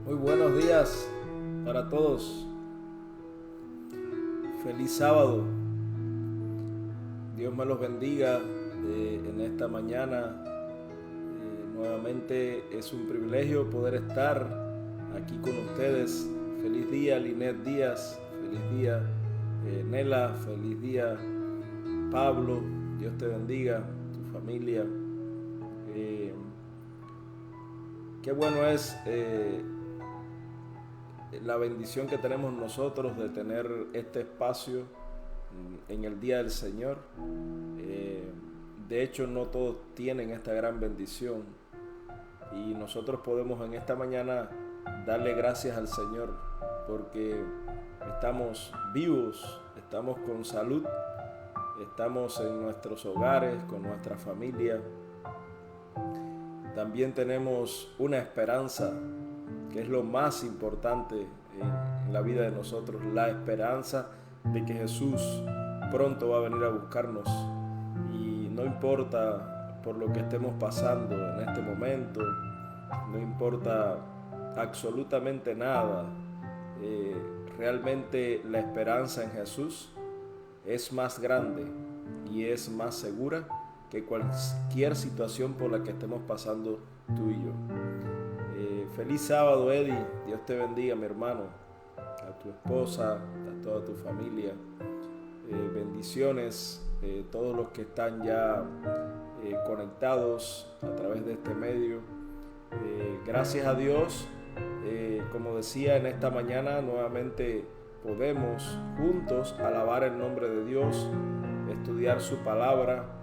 Muy buenos días para todos. Feliz sábado. Dios me los bendiga en esta mañana. Nuevamente es un privilegio poder estar aquí con ustedes. Feliz día, Linet Díaz. Feliz día, Nela. Feliz día, Pablo. Dios te bendiga, tu familia. Qué bueno es la bendición que tenemos nosotros de tener este espacio en el Día del Señor. De hecho, no todos tienen esta gran bendición y nosotros podemos en esta mañana darle gracias al Señor porque estamos vivos, estamos con salud, estamos en nuestros hogares, con nuestra familia. También tenemos una esperanza, que es lo más importante en la vida de nosotros, la esperanza de que Jesús pronto va a venir a buscarnos y no importa por lo que estemos pasando en este momento, no importa absolutamente nada, realmente la esperanza en Jesús es más grande y es más segura que cualquier situación por la que estemos pasando tú y yo. Feliz sábado, Eddie. Dios te bendiga, mi hermano, a tu esposa, a toda tu familia. Bendiciones, todos los que están ya conectados a través de este medio. Gracias a Dios, como decía en esta mañana, nuevamente podemos juntos alabar el nombre de Dios, estudiar su palabra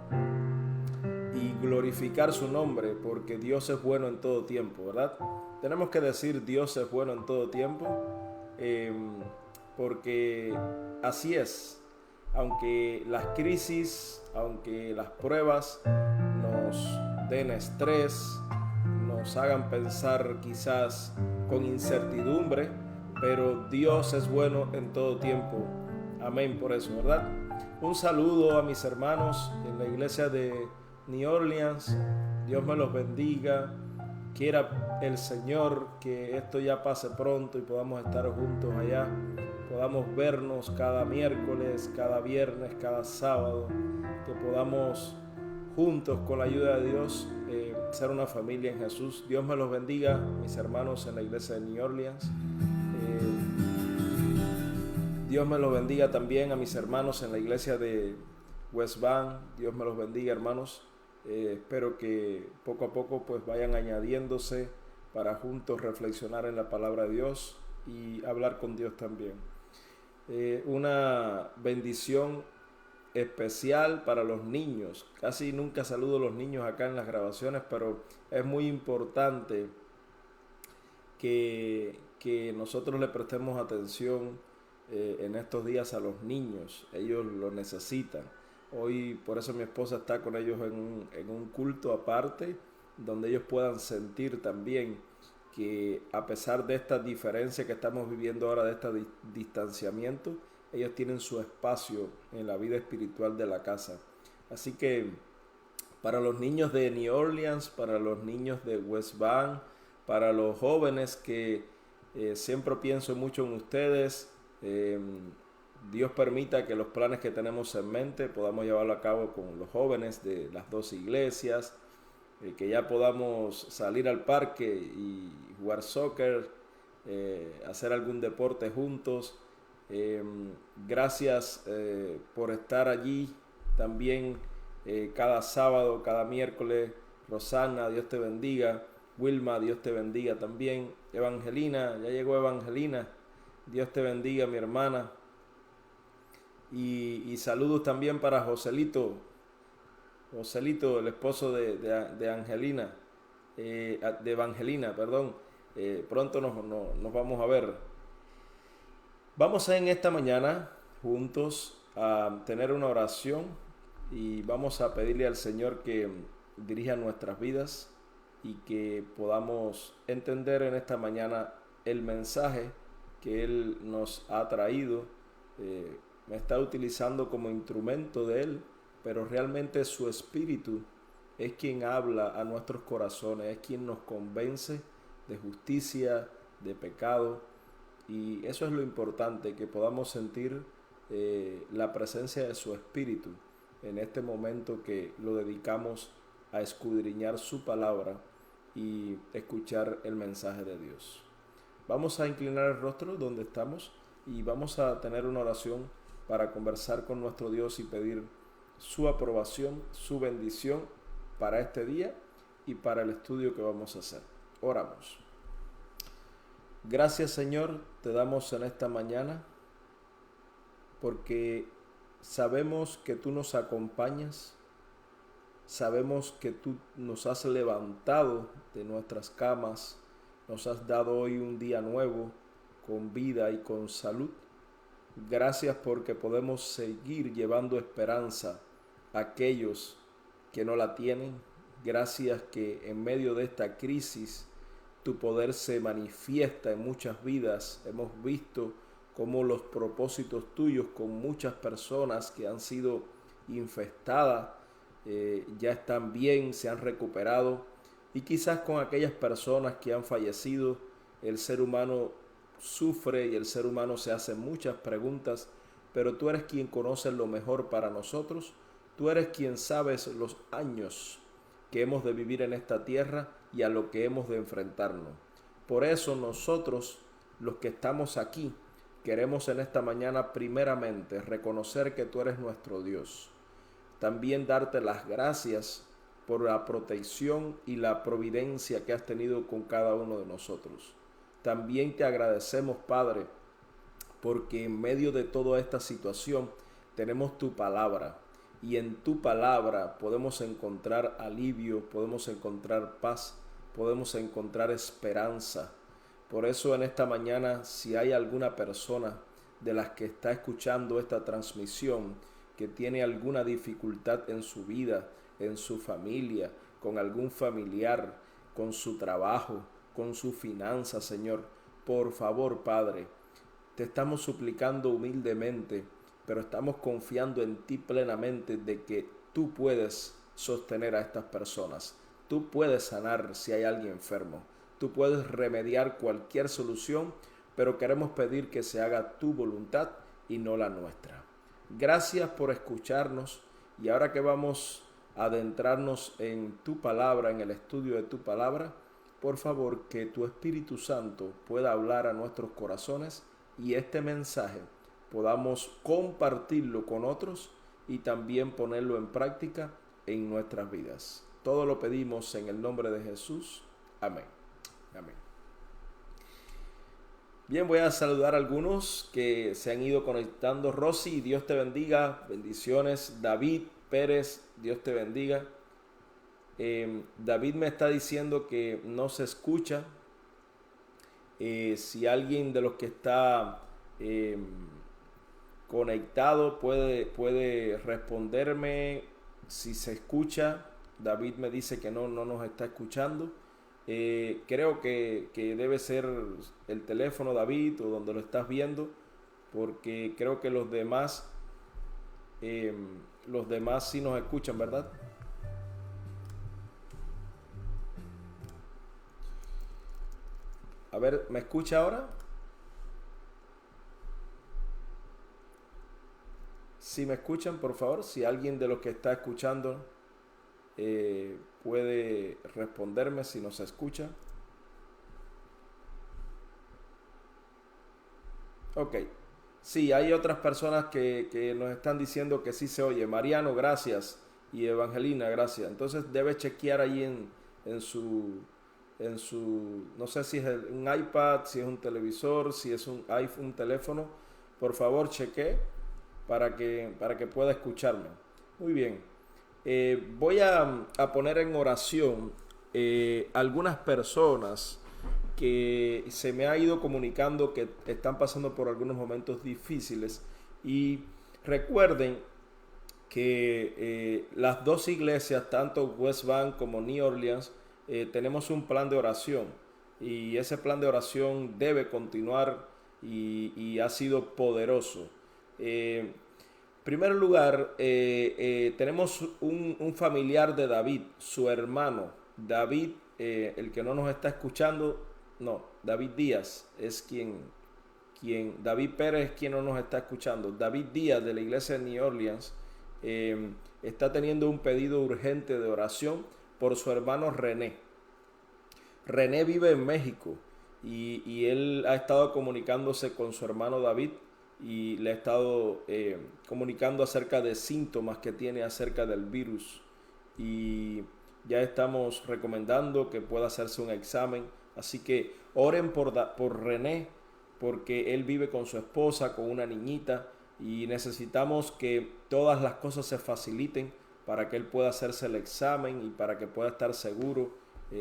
y glorificar su nombre, porque Dios es bueno en todo tiempo, ¿verdad? Tenemos que decir Dios es bueno en todo tiempo, porque así es. Aunque las crisis, aunque las pruebas nos den estrés, nos hagan pensar quizás con incertidumbre, pero Dios es bueno en todo tiempo. Amén por eso, ¿verdad? Un saludo a mis hermanos en la iglesia de New Orleans. Dios me los bendiga. Quiera el Señor que esto ya pase pronto y podamos estar juntos allá. Podamos vernos cada miércoles, cada viernes, cada sábado. Que podamos juntos con la ayuda de Dios ser una familia en Jesús. Dios me los bendiga, mis hermanos en la iglesia de New Orleans. Dios me los bendiga también a mis hermanos en la iglesia de West Bank. Dios me los bendiga, hermanos. Espero que poco a poco pues vayan añadiéndose para juntos reflexionar en la palabra de Dios y hablar con Dios también. Una bendición especial para los niños. Casi nunca saludo a los niños acá en las grabaciones, pero es muy importante que nosotros le prestemos atención en estos días a los niños. Ellos lo necesitan. Hoy por eso mi esposa está con ellos en un culto aparte, donde ellos puedan sentir también que a pesar de esta diferencia que estamos viviendo ahora, de este distanciamiento, ellos tienen su espacio en la vida espiritual de la casa. Así que para los niños de New Orleans, para los niños de West Bank, para los jóvenes que siempre pienso mucho en ustedes, Dios permita que los planes que tenemos en mente podamos llevarlo a cabo con los jóvenes de las dos iglesias, que ya podamos salir al parque y jugar soccer, hacer algún deporte juntos. Gracias por estar allí también cada sábado, cada miércoles. Rosana, Dios te bendiga. Wilma, Dios te bendiga también. Evangelina, ya llegó Evangelina. Dios te bendiga, mi hermana. Y saludos también para Joselito, el esposo de Angelina, de Evangelina, perdón. Pronto nos vamos a ver. Vamos en esta mañana juntos a tener una oración y vamos a pedirle al Señor que dirija nuestras vidas y que podamos entender en esta mañana el mensaje que Él nos ha traído. Me está utilizando como instrumento de Él, pero realmente su Espíritu es quien habla a nuestros corazones, es quien nos convence de justicia, de pecado, y eso es lo importante, que podamos sentir la presencia de su Espíritu en este momento que lo dedicamos a escudriñar su palabra y escuchar el mensaje de Dios. Vamos a inclinar el rostro donde estamos y vamos a tener una oración para conversar con nuestro Dios y pedir su aprobación, su bendición para este día y para el estudio que vamos a hacer. Oramos. Gracias, Señor, te damos en esta mañana porque sabemos que tú nos acompañas, sabemos que tú nos has levantado de nuestras camas, nos has dado hoy un día nuevo con vida y con salud. Gracias porque podemos seguir llevando esperanza a aquellos que no la tienen. Gracias que en medio de esta crisis tu poder se manifiesta en muchas vidas. Hemos visto cómo los propósitos tuyos con muchas personas que han sido infestadas ya están bien, se han recuperado, y quizás con aquellas personas que han fallecido, el ser humano sufre y el ser humano se hace muchas preguntas, pero tú eres quien conoce lo mejor para nosotros. Tú eres quien sabes los años que hemos de vivir en esta tierra y a lo que hemos de enfrentarnos. Por eso nosotros, los que estamos aquí, queremos en esta mañana primeramente reconocer que tú eres nuestro Dios. También darte las gracias por la protección y la providencia que has tenido con cada uno de nosotros. También te agradecemos, Padre, porque en medio de toda esta situación tenemos tu palabra, y en tu palabra podemos encontrar alivio, podemos encontrar paz, podemos encontrar esperanza. Por eso en esta mañana, si hay alguna persona de las que está escuchando esta transmisión que tiene alguna dificultad en su vida, en su familia, con algún familiar, con su trabajo, con su finanza, Señor, por favor, Padre, te estamos suplicando humildemente, pero estamos confiando en ti plenamente de que tú puedes sostener a estas personas. Tú puedes sanar si hay alguien enfermo. Tú puedes remediar cualquier solución, pero queremos pedir que se haga tu voluntad y no la nuestra. Gracias por escucharnos, y ahora que vamos a adentrarnos en tu palabra, en el estudio de tu palabra, por favor que tu Espíritu Santo pueda hablar a nuestros corazones y este mensaje podamos compartirlo con otros y también ponerlo en práctica en nuestras vidas. Todo lo pedimos en el nombre de Jesús. Amén. Amén. Bien, voy a saludar a algunos que se han ido conectando. Rosy, Dios te bendiga. Bendiciones. David Pérez, Dios te bendiga. David me está diciendo que no se escucha. Si alguien de los que está conectado puede responderme si se escucha. David me dice que no nos está escuchando. Creo que debe ser el teléfono, David, o donde lo estás viendo, porque creo que los demás sí nos escuchan, ¿verdad? A ver, ¿me escucha ahora? Si me escuchan, por favor, si alguien de los que está escuchando puede responderme si nos escucha. Ok. Sí, hay otras personas que nos están diciendo que sí se oye. Mariano, gracias. Y Evangelina, gracias. Entonces debe chequear ahí en en su, no sé si es un iPad, si es un televisor, si es un iPhone, un teléfono, por favor cheque para que pueda escucharme. Muy bien. Voy a poner en oración algunas personas que se me ha ido comunicando que están pasando por algunos momentos difíciles. Y recuerden que las dos iglesias, tanto West Bank como New Orleans, tenemos un plan de oración y ese plan de oración debe continuar y ha sido poderoso. En primer lugar, tenemos un familiar de David, su hermano. David, el que no nos está escuchando, no, David Díaz es David Pérez es quien no nos está escuchando. David Díaz de la iglesia de New Orleans está teniendo un pedido urgente de oración por su hermano René. René vive en México y él ha estado comunicándose con su hermano David y le ha estado comunicando acerca de síntomas que tiene acerca del virus y ya estamos recomendando que pueda hacerse un examen, así que oren por René porque él vive con su esposa, con una niñita y necesitamos que todas las cosas se faciliten para que él pueda hacerse el examen y para que pueda estar seguro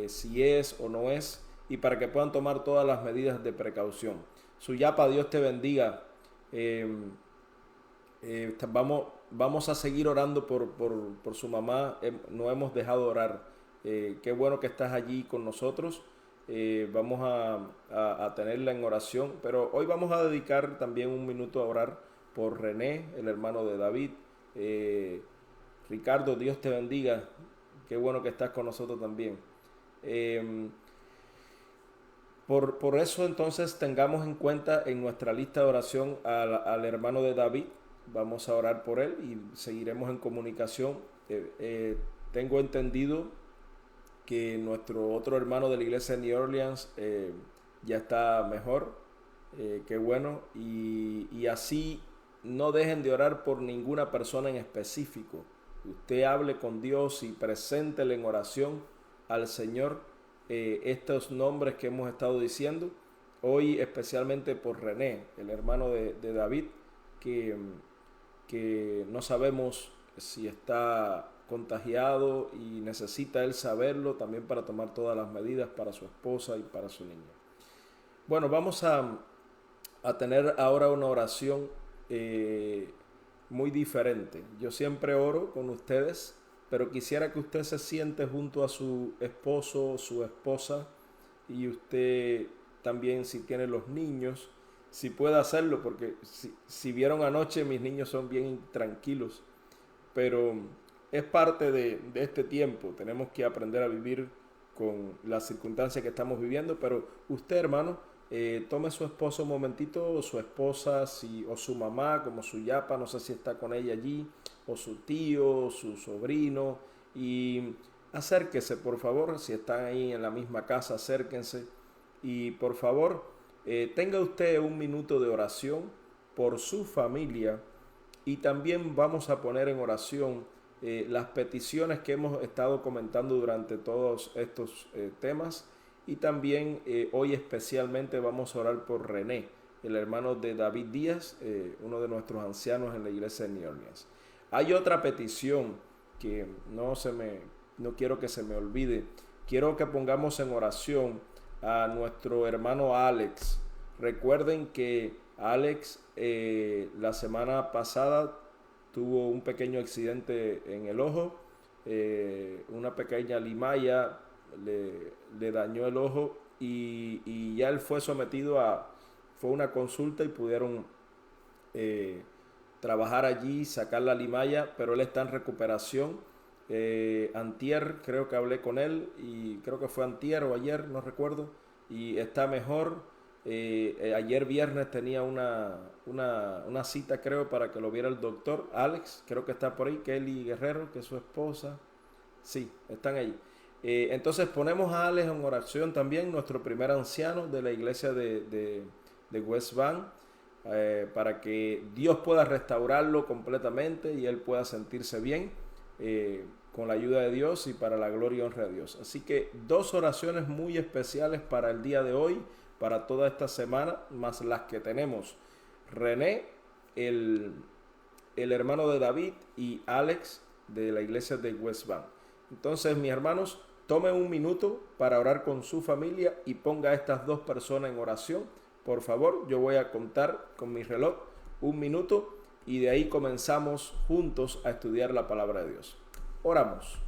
si es o no es y para que puedan tomar todas las medidas de precaución. Suyapa, Dios te bendiga. Eh, vamos a seguir orando por su mamá. No hemos dejado de orar. Qué bueno que estás allí con nosotros. Vamos a tenerla en oración, pero hoy vamos a dedicar también un minuto a orar por René, el hermano de David. Ricardo, Dios te bendiga. Qué bueno que estás con nosotros también. Eh, por eso entonces tengamos en cuenta en nuestra lista de oración al hermano de David. Vamos a orar por él y seguiremos en comunicación. Tengo entendido que nuestro otro hermano de la iglesia de New Orleans ya está mejor. Qué bueno. Y así no dejen de orar por ninguna persona en específico. Usted hable con Dios y preséntele en oración al Señor estos nombres que hemos estado diciendo. Hoy especialmente por René, el hermano de David, que no sabemos si está contagiado y necesita él saberlo también para tomar todas las medidas para su esposa y para su niña. Bueno, vamos a tener ahora una oración muy diferente. Yo siempre oro con ustedes, pero quisiera que usted se siente junto a su esposo, su esposa, y usted también, si tiene los niños, si puede hacerlo, porque si vieron anoche, mis niños son bien tranquilos, pero es parte de este tiempo. Tenemos que aprender a vivir con las circunstancias que estamos viviendo, pero usted, hermano, tome su esposo un momentito, o su esposa, o su mamá, como su yapa, no sé si está con ella allí, o su tío, o su sobrino, y acérquese, por favor, si están ahí en la misma casa, acérquense, y por favor, tenga usted un minuto de oración por su familia, y también vamos a poner en oración las peticiones que hemos estado comentando durante todos estos temas. Y también hoy especialmente vamos a orar por René, el hermano de David Díaz, uno de nuestros ancianos en la iglesia de New Orleans. Hay otra petición que no quiero que se me olvide. Quiero que pongamos en oración a nuestro hermano Alex. Recuerden que Alex la semana pasada tuvo un pequeño accidente en el ojo, una pequeña limalla le dañó el ojo y ya él fue sometido fue una consulta y pudieron trabajar allí, sacar la limalla, pero él está en recuperación. Antier creo que hablé con él y creo que fue antier o ayer, no recuerdo, y está mejor. Ayer viernes tenía una cita, creo, para que lo viera el doctor Alex, creo que está por ahí, Kelly Guerrero, que es su esposa. Sí, están ahí. Entonces ponemos a Alex en oración también, nuestro primer anciano de la iglesia de West Bank, para que Dios pueda restaurarlo completamente y él pueda sentirse bien con la ayuda de Dios y para la gloria y honra de Dios. Así que 2 oraciones muy especiales para el día de hoy, para toda esta semana, más las que tenemos. René, el hermano de David, y Alex de la iglesia de West Bank. Entonces, mis hermanos, tome un minuto para orar con su familia y ponga a estas 2 personas en oración. Por favor, yo voy a contar con mi reloj 1 minuto y de ahí comenzamos juntos a estudiar la palabra de Dios. Oramos.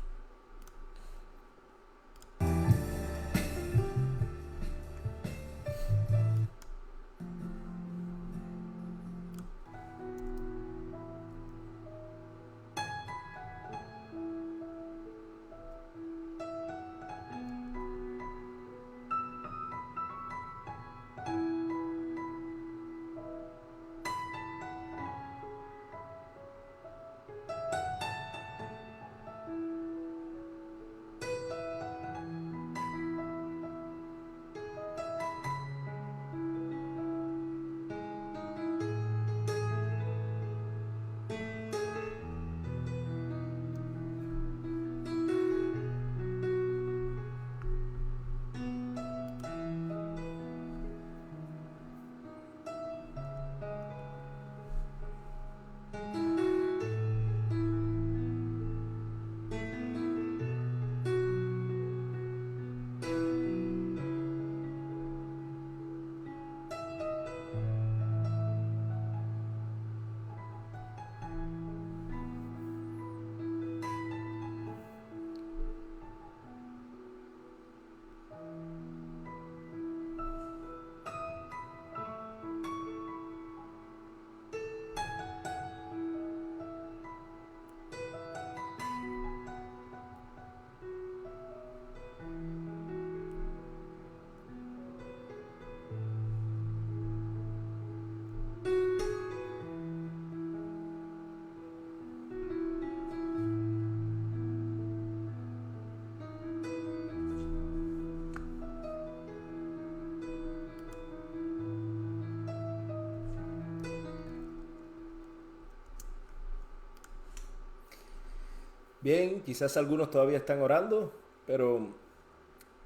Bien, quizás algunos todavía están orando, pero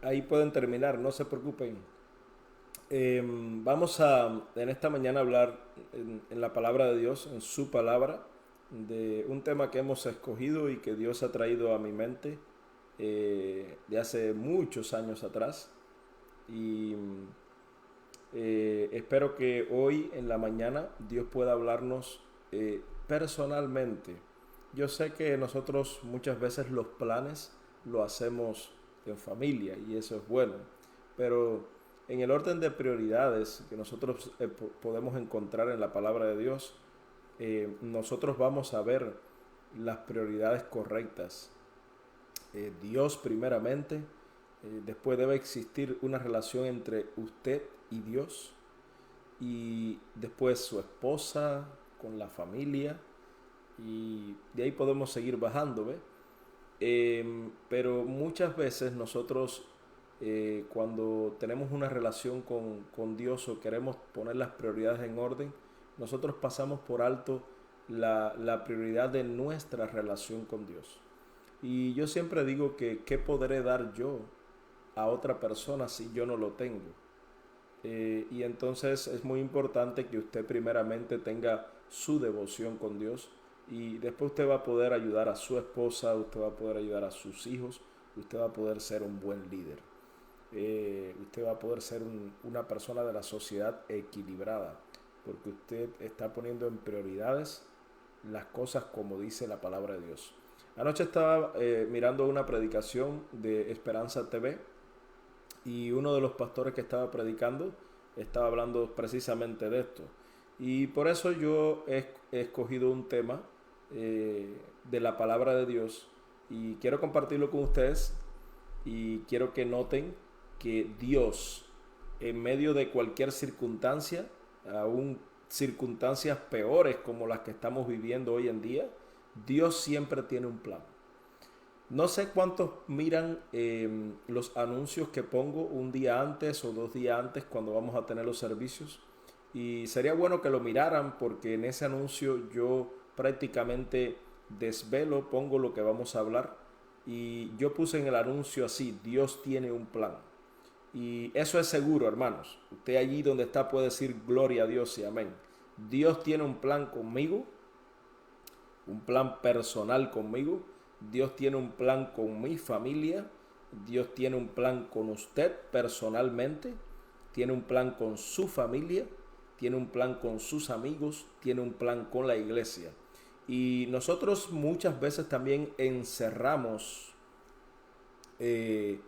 ahí pueden terminar, no se preocupen. Vamos a en esta mañana hablar en la palabra de Dios, en su palabra, de un tema que hemos escogido y que Dios ha traído a mi mente de hace muchos años atrás. Y espero que hoy en la mañana Dios pueda hablarnos personalmente. Yo sé que nosotros muchas veces los planes lo hacemos en familia y eso es bueno, pero en el orden de prioridades que nosotros podemos encontrar en la palabra de Dios, nosotros vamos a ver las prioridades correctas. Dios primeramente, después debe existir una relación entre usted y Dios, y después su esposa con la familia, y de ahí podemos seguir bajando, ¿ve? Pero muchas veces nosotros cuando tenemos una relación con Dios o queremos poner las prioridades en orden, nosotros pasamos por alto la prioridad de nuestra relación con Dios. Y yo siempre digo que ¿qué podré dar yo a otra persona si yo no lo tengo? Y entonces es muy importante que usted primeramente tenga su devoción con Dios, y después usted va a poder ayudar a su esposa, usted va a poder ayudar a sus hijos, usted va a poder ser un buen líder. Usted va a poder ser una persona de la sociedad equilibrada, porque usted está poniendo en prioridades las cosas como dice la palabra de Dios. Anoche estaba mirando una predicación de Esperanza TV, y uno de los pastores que estaba predicando estaba hablando precisamente de esto. Y por eso yo he escogido un tema de la palabra de Dios y quiero compartirlo con ustedes, y quiero que noten que Dios, en medio de cualquier circunstancia, aún circunstancias peores como las que estamos viviendo hoy en día, Dios siempre tiene un plan. No sé cuántos miran los anuncios que pongo un día antes o 2 días antes cuando vamos a tener los servicios. Y sería bueno que lo miraran, porque en ese anuncio yo prácticamente desvelo, pongo lo que vamos a hablar. Y yo puse en el anuncio así: Dios tiene un plan. Y eso es seguro, hermanos. Usted allí donde está puede decir gloria a Dios y amén. Dios tiene un plan conmigo, un plan personal conmigo. Dios tiene un plan con mi familia. Dios tiene un plan con usted personalmente. Tiene un plan con su familia. Tiene un plan con sus amigos. Tiene un plan con la iglesia. Y nosotros muchas veces también encerramos el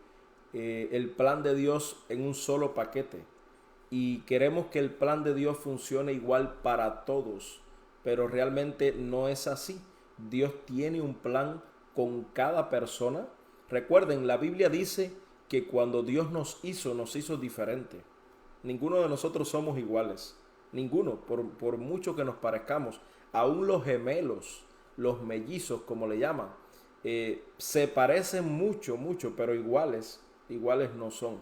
plan de Dios en un solo paquete y queremos que el plan de Dios funcione igual para todos, pero realmente no es así. Dios tiene un plan con cada persona. Recuerden, la Biblia dice que cuando Dios nos hizo diferente. Ninguno de nosotros somos iguales, ninguno, por mucho que nos parezcamos. Aún los gemelos, los mellizos, como le llaman, se parecen mucho, mucho, pero iguales no son.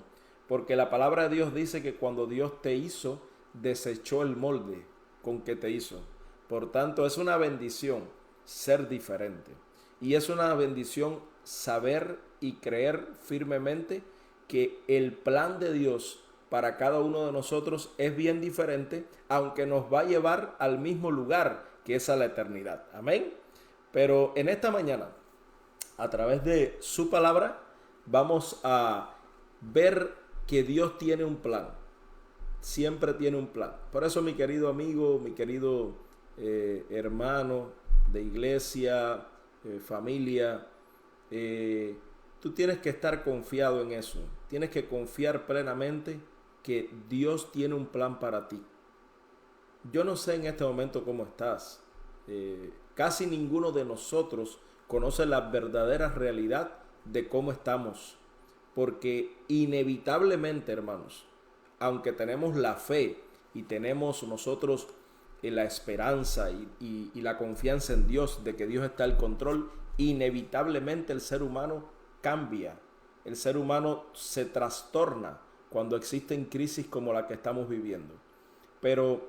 Porque la palabra de Dios dice que cuando Dios te hizo, desechó el molde con que te hizo. Por tanto, es una bendición ser diferente. Y es una bendición saber y creer firmemente que el plan de Dios para cada uno de nosotros es bien diferente, aunque nos va a llevar al mismo lugar, que es a la eternidad. Amén. Pero en esta mañana, a través de su palabra, vamos a ver que Dios tiene un plan. Siempre tiene un plan. Por eso, mi querido amigo, mi querido hermano de iglesia, familia, tú tienes que estar confiado en eso. Tienes que confiar plenamente que Dios tiene un plan para ti. Yo no sé en este momento cómo estás. Casi ninguno de nosotros conoce la verdadera realidad de cómo estamos. Porque inevitablemente, hermanos, aunque tenemos la fe y tenemos nosotros la esperanza y la confianza en Dios de que Dios está al control, inevitablemente el ser humano cambia. El ser humano se trastorna cuando existen crisis como la que estamos viviendo. Pero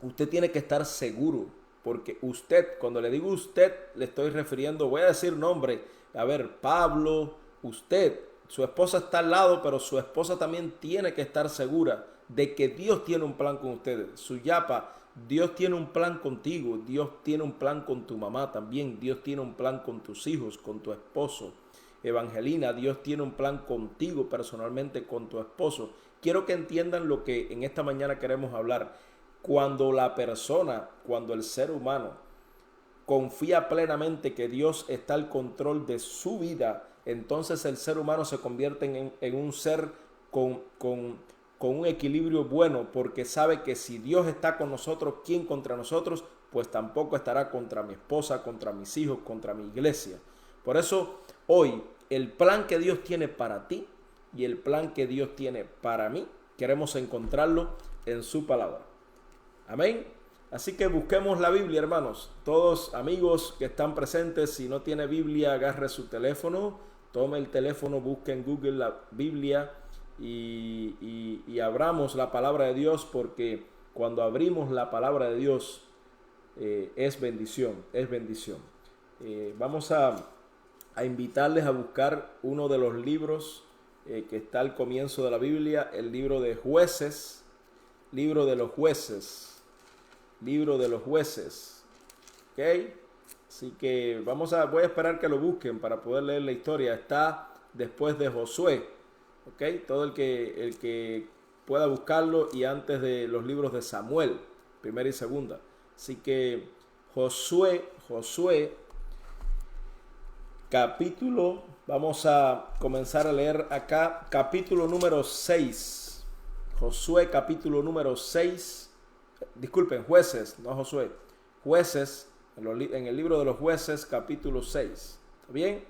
usted tiene que estar seguro, porque usted, cuando le digo usted, le estoy refiriendo, voy a decir nombre, a ver, Pablo, usted, su esposa está al lado, pero su esposa también tiene que estar segura de que Dios tiene un plan con ustedes. Suyapa, Dios tiene un plan contigo, Dios tiene un plan con tu mamá también, Dios tiene un plan con tus hijos, con tu esposo. Evangelina, Dios tiene un plan contigo personalmente, con tu esposo. Quiero que entiendan lo que en esta mañana queremos hablar. Cuando la persona, cuando el ser humano confía plenamente que Dios está al control de su vida, entonces el ser humano se convierte en un ser con un equilibrio bueno, porque sabe que si Dios está con nosotros, ¿quién contra nosotros? Pues tampoco estará contra mi esposa, contra mis hijos, contra mi iglesia. Por eso hoy el plan que Dios tiene para ti y el plan que Dios tiene para mí, queremos encontrarlo en su palabra. Amén. Así que busquemos la Biblia, hermanos. Todos amigos que están presentes, si no tiene Biblia, agarre su teléfono, tome el teléfono, busque en Google la Biblia y abramos la palabra de Dios, porque cuando abrimos la palabra de Dios es bendición, es bendición. Vamos a invitarles a buscar uno de los libros que está al comienzo de la Biblia, el libro de Jueces, libro de los jueces. Libro de los jueces. ¿Ok? Así que voy a esperar que lo busquen para poder leer la historia. Está después de Josué. ¿Ok? Todo el que pueda buscarlo, y antes de los libros de Samuel, primera y segunda. Así que Josué, capítulo, vamos a comenzar a leer acá, capítulo número 6. Josué, capítulo número 6. Disculpen, Jueces, no Josué. Jueces, en el libro de los Jueces, capítulo 6. ¿Está bien?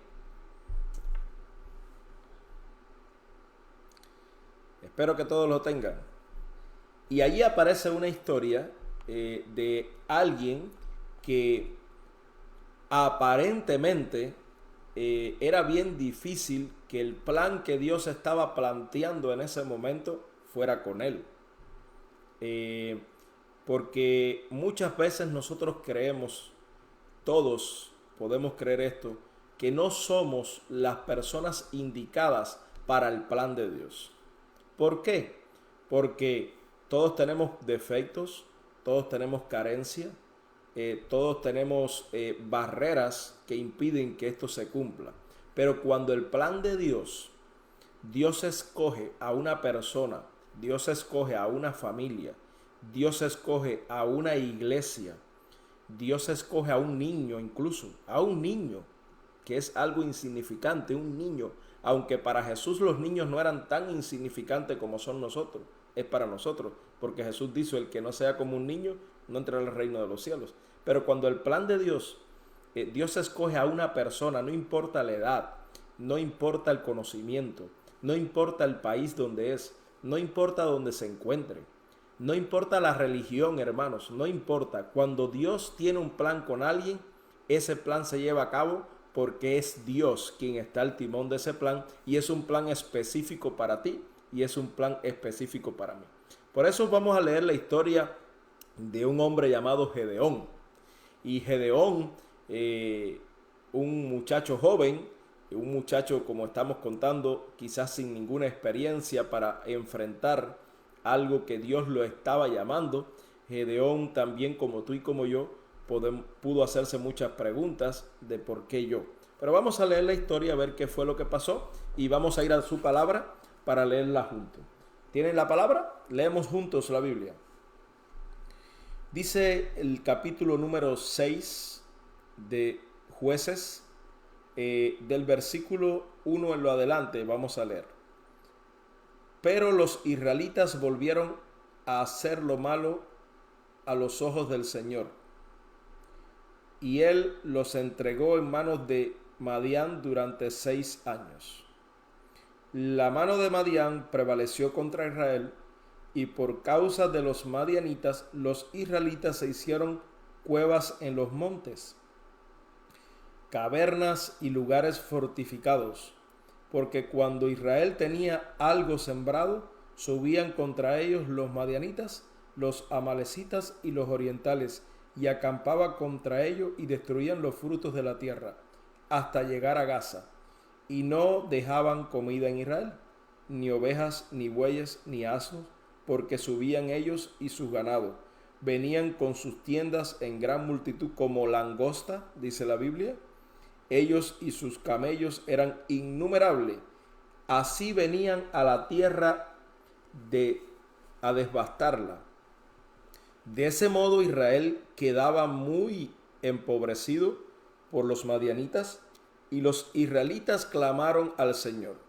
Espero que todos lo tengan. Y allí aparece una historia de alguien que aparentemente era bien difícil que el plan que Dios estaba planteando en ese momento fuera con él. Porque muchas veces nosotros creemos, todos podemos creer esto, que no somos las personas indicadas para el plan de Dios. ¿Por qué? Porque todos tenemos defectos, todos tenemos carencia, todos tenemos barreras que impiden que esto se cumpla. Pero cuando el plan de Dios, Dios escoge a una persona, Dios escoge a una familia, Dios escoge a una iglesia, Dios escoge a un niño, incluso a un niño, que es algo insignificante, un niño, aunque para Jesús los niños no eran tan insignificantes como son nosotros, es para nosotros, porque Jesús dijo, el que no sea como un niño, no entrará al reino de los cielos. Pero cuando el plan de Dios, Dios escoge a una persona, no importa la edad, no importa el conocimiento, no importa el país donde es, no importa donde se encuentre, no importa la religión, hermanos, no importa. Cuando Dios tiene un plan con alguien, ese plan se lleva a cabo porque es Dios quien está al timón de ese plan y es un plan específico para ti y es un plan específico para mí. Por eso vamos a leer la historia de un hombre llamado Gedeón. Y Gedeón, un muchacho joven, un muchacho, como estamos contando, quizás sin ninguna experiencia para enfrentar algo que Dios lo estaba llamando. Gedeón también, como tú y como yo, pudo hacerse muchas preguntas de por qué yo. Pero vamos a leer la historia, a ver qué fue lo que pasó y vamos a ir a su palabra para leerla juntos. ¿Tienen la palabra? Leemos juntos la Biblia. Dice el capítulo número 6 de Jueces, del versículo 1 en lo adelante, vamos a leer. Pero los israelitas volvieron a hacer lo malo a los ojos del Señor, y él los entregó en manos de Madián durante 6 años. La mano de Madián prevaleció contra Israel, y por causa de los madianitas, los israelitas se hicieron cuevas en los montes, cavernas y lugares fortificados, porque cuando Israel tenía algo sembrado, subían contra ellos los madianitas, los amalecitas y los orientales, y acampaba contra ellos y destruían los frutos de la tierra, hasta llegar a Gaza, y no dejaban comida en Israel, ni ovejas, ni bueyes, ni asnos, porque subían ellos y sus ganados. Venían con sus tiendas en gran multitud como langosta, dice la Biblia. Ellos y sus camellos eran innumerables. Así venían a la tierra a devastarla. De ese modo Israel quedaba muy empobrecido por los madianitas, y los israelitas clamaron al Señor.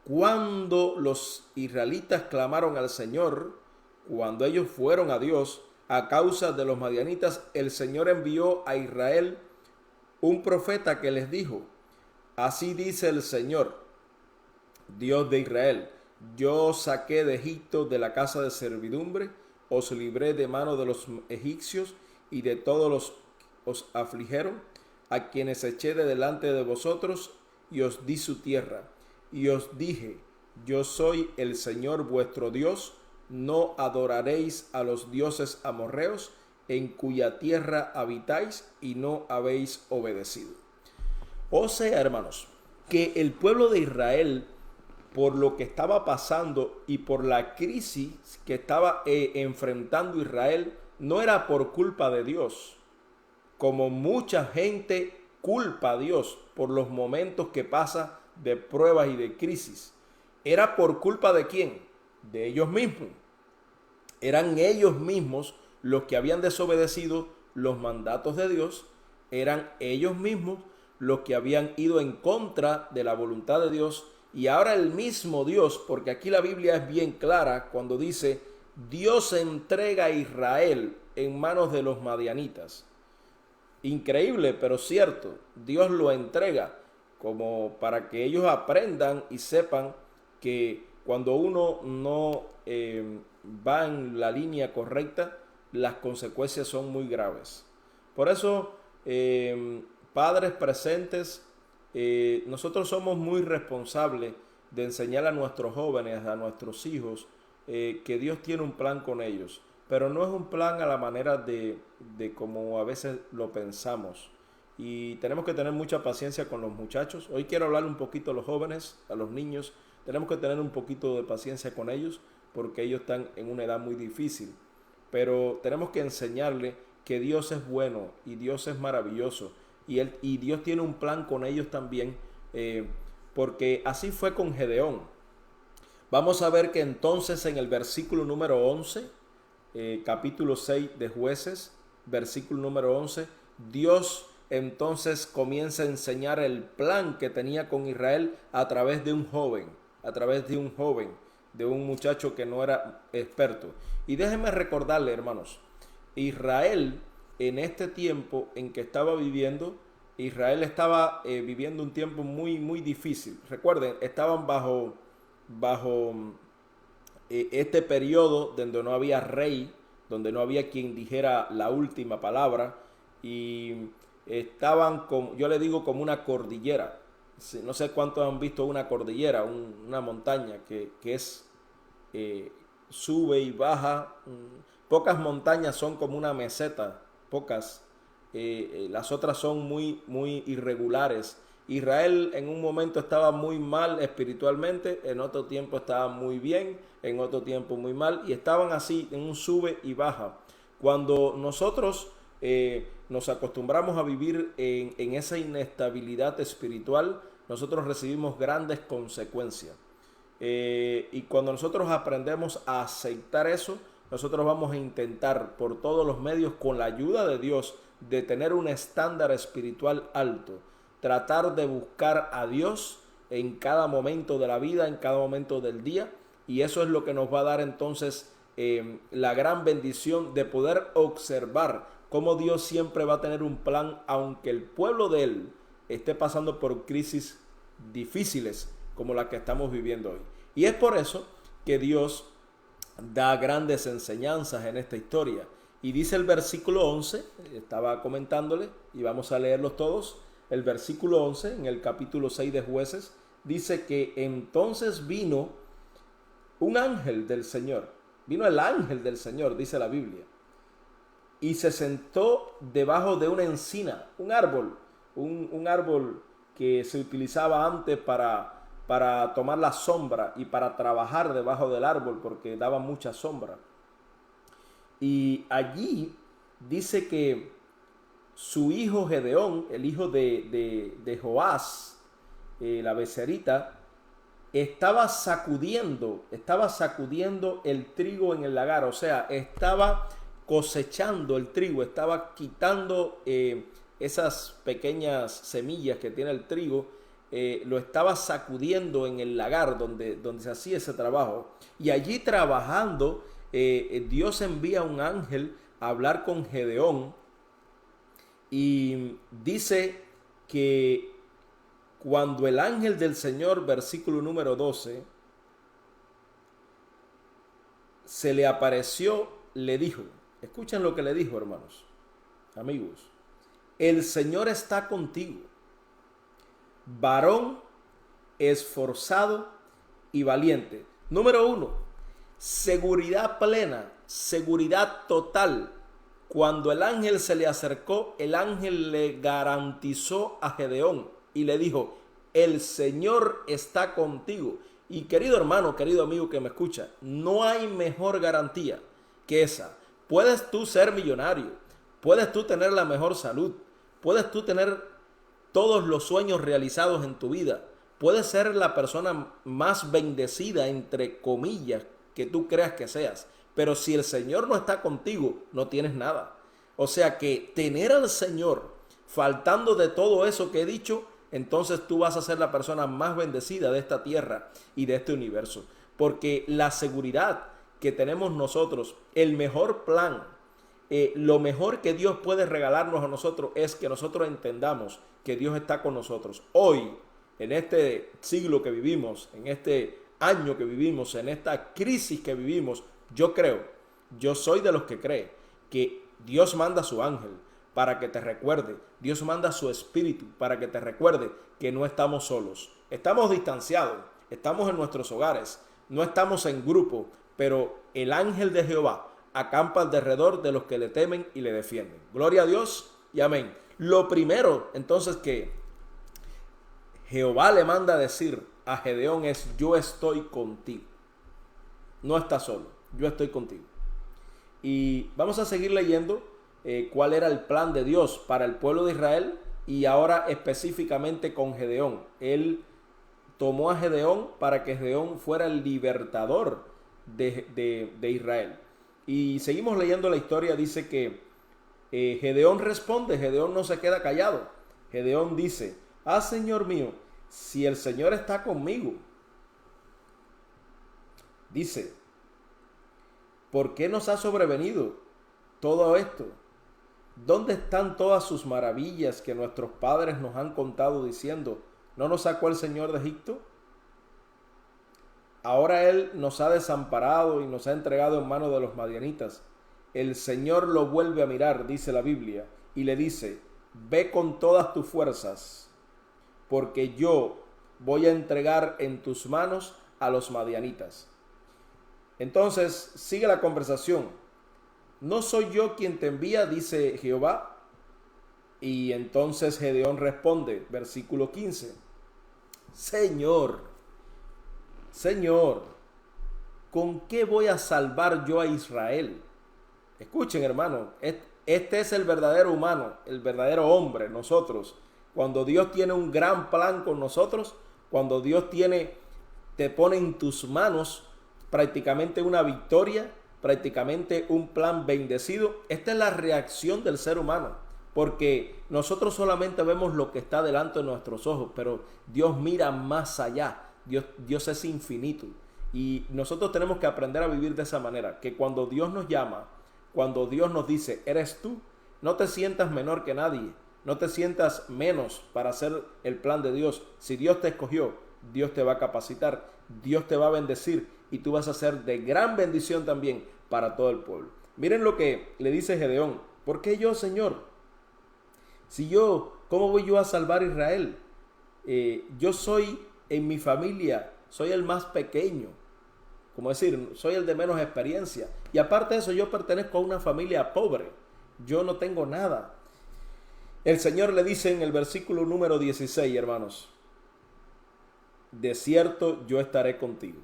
Cuando los israelitas clamaron al Señor, cuando ellos fueron a Dios a causa de los madianitas, el Señor envió a Israel un profeta que les dijo: así dice el Señor, Dios de Israel, yo os saqué de Egipto, de la casa de servidumbre, os libré de mano de los egipcios y de todos los que os afligieron, a quienes eché de delante de vosotros, y os di su tierra. Y os dije: yo soy el Señor vuestro Dios, no adoraréis a los dioses amorreos, en cuya tierra habitáis, y no habéis obedecido. O sea, hermanos, que el pueblo de Israel, por lo que estaba pasando y por la crisis que estaba enfrentando Israel, no era por culpa de Dios, como mucha gente culpa a Dios por los momentos que pasa de pruebas y de crisis. ¿Era por culpa de quién? De ellos mismos. Eran ellos mismos los que habían desobedecido los mandatos de Dios. Eran ellos mismos los que habían ido en contra de la voluntad de Dios. Y ahora el mismo Dios, porque aquí la Biblia es bien clara cuando dice: Dios entrega a Israel en manos de los madianitas. Increíble, pero cierto. Dios lo entrega como para que ellos aprendan y sepan que cuando uno no va en la línea correcta, las consecuencias son muy graves. Por eso, padres presentes, nosotros somos muy responsables de enseñar a nuestros jóvenes, a nuestros hijos, que Dios tiene un plan con ellos, pero no es un plan a la manera de como a veces lo pensamos. y tenemos que tener mucha paciencia con los muchachos. Hoy quiero hablar un poquito a los jóvenes, a los niños. Tenemos que tener un poquito de paciencia con ellos porque ellos están en una edad muy difícil. Pero tenemos que enseñarles que Dios es bueno y Dios es maravilloso y Dios tiene un plan con ellos también, porque así fue con Gedeón. Vamos a ver que entonces en el versículo número 11, capítulo 6 de Jueces, versículo número 11, Dios entonces comienza a enseñar el plan que tenía con Israel a través de un joven, de un muchacho que no era experto. Y déjenme recordarle, hermanos, Israel en este tiempo en que estaba viviendo, Israel estaba viviendo un tiempo muy, muy difícil. Recuerden, estaban bajo este periodo donde no había rey, donde no había quien dijera la última palabra, y estaban, yo le digo, como una cordillera. No sé cuántos han visto una cordillera, una montaña que es sube y baja. Pocas montañas son como una meseta, pocas. Las otras son muy, muy irregulares. Israel en un momento estaba muy mal espiritualmente, en otro tiempo estaba muy bien, en otro tiempo muy mal, y estaban así en un sube y baja. Cuando nosotros nos acostumbramos a vivir en esa inestabilidad espiritual, nosotros recibimos grandes consecuencias. Y cuando nosotros aprendemos a aceptar eso, nosotros vamos a intentar por todos los medios, con la ayuda de Dios, de tener un estándar espiritual alto. Tratar de buscar a Dios en cada momento de la vida, en cada momento del día, y eso es lo que nos va a dar entonces la gran bendición de poder observar cómo Dios siempre va a tener un plan, aunque el pueblo de Él esté pasando por crisis difíciles como la que estamos viviendo hoy. Y es por eso que Dios da grandes enseñanzas en esta historia. Y dice el versículo 11, estaba comentándole y vamos a leerlos todos. El versículo 11 en el capítulo 6 de Jueces dice que entonces vino un ángel del Señor. Vino el ángel del Señor, dice la Biblia. Y se sentó debajo de una encina, un árbol, un árbol que se utilizaba antes para tomar la sombra y para trabajar debajo del árbol porque daba mucha sombra. Y allí dice que su hijo Gedeón, el hijo de Joás, la becerita, estaba sacudiendo el trigo en el lagar, o sea, estaba cosechando el trigo, estaba quitando esas pequeñas semillas que tiene el trigo, lo estaba sacudiendo en el lagar donde se hacía ese trabajo. Y allí trabajando, Dios envía un ángel a hablar con Gedeón y dice que cuando el ángel del Señor, versículo número 12, se le apareció, le dijo, escuchen lo que le dijo, hermanos, amigos, el Señor está contigo, varón esforzado y valiente. Número 1, seguridad plena, seguridad total. Cuando el ángel se le acercó, el ángel le garantizó a Gedeón y le dijo, el Señor está contigo. Y querido hermano, querido amigo que me escucha, no hay mejor garantía que esa. Puedes tú ser millonario, puedes tú tener la mejor salud, puedes tú tener todos los sueños realizados en tu vida, puedes ser la persona más bendecida, entre comillas, que tú creas que seas. Pero si el Señor no está contigo, no tienes nada. O sea que tener al Señor faltando de todo eso que he dicho, entonces tú vas a ser la persona más bendecida de esta tierra y de este universo. Porque la seguridad que tenemos nosotros, el mejor plan, lo mejor que Dios puede regalarnos a nosotros es que nosotros entendamos que Dios está con nosotros. Hoy, en este siglo que vivimos, en este año que vivimos, en esta crisis que vivimos, yo soy de los que cree que Dios manda a su ángel para que te recuerde, Dios manda a su espíritu para que te recuerde que no estamos solos. Estamos distanciados, estamos en nuestros hogares, no estamos en grupo, pero el ángel de Jehová acampa alrededor de los que le temen y le defienden. Gloria a Dios y amén. Lo primero entonces que Jehová le manda a decir a Gedeón es: yo estoy contigo. No estás solo, yo estoy contigo. Y vamos a seguir leyendo cuál era el plan de Dios para el pueblo de Israel, y ahora específicamente con Gedeón. Él tomó a Gedeón para que Gedeón fuera el libertador de Israel. Y seguimos leyendo la historia. Dice que Gedeón responde, Gedeón no se queda callado. Gedeón dice: ah, Señor mío, si el Señor está conmigo. Dice: ¿por qué nos ha sobrevenido todo esto? ¿Dónde están todas sus maravillas que nuestros padres nos han contado diciendo: ¿no nos sacó el Señor de Egipto? Ahora Él nos ha desamparado y nos ha entregado en manos de los madianitas. El Señor lo vuelve a mirar, dice la Biblia, y le dice: ve con todas tus fuerzas, porque yo voy a entregar en tus manos a los madianitas. Entonces sigue la conversación. ¿No soy yo quien te envía?, dice Jehová. Y entonces Gedeón responde, versículo 15: Señor, ¿con qué voy a salvar yo a Israel? Escuchen, hermano, este es el verdadero humano, el verdadero hombre, nosotros. Cuando Dios tiene un gran plan con nosotros, cuando Dios te pone en tus manos prácticamente una victoria, prácticamente un plan bendecido. Esta es la reacción del ser humano, porque nosotros solamente vemos lo que está delante de nuestros ojos, pero Dios mira más allá. Dios es infinito, y nosotros tenemos que aprender a vivir de esa manera, que cuando Dios nos llama, cuando Dios nos dice: eres tú, no te sientas menor que nadie, no te sientas menos para hacer el plan de Dios. Si Dios te escogió, Dios te va a capacitar, Dios te va a bendecir, y tú vas a ser de gran bendición también para todo el pueblo. Miren lo que le dice Gedeón: ¿por qué yo, Señor? ¿Cómo voy yo a salvar a Israel? Yo soy, en mi familia, soy el más pequeño, como decir, soy el de menos experiencia, y aparte de eso, yo pertenezco a una familia pobre, yo no tengo nada. El Señor le dice en el versículo número 16, hermanos: de cierto yo estaré contigo.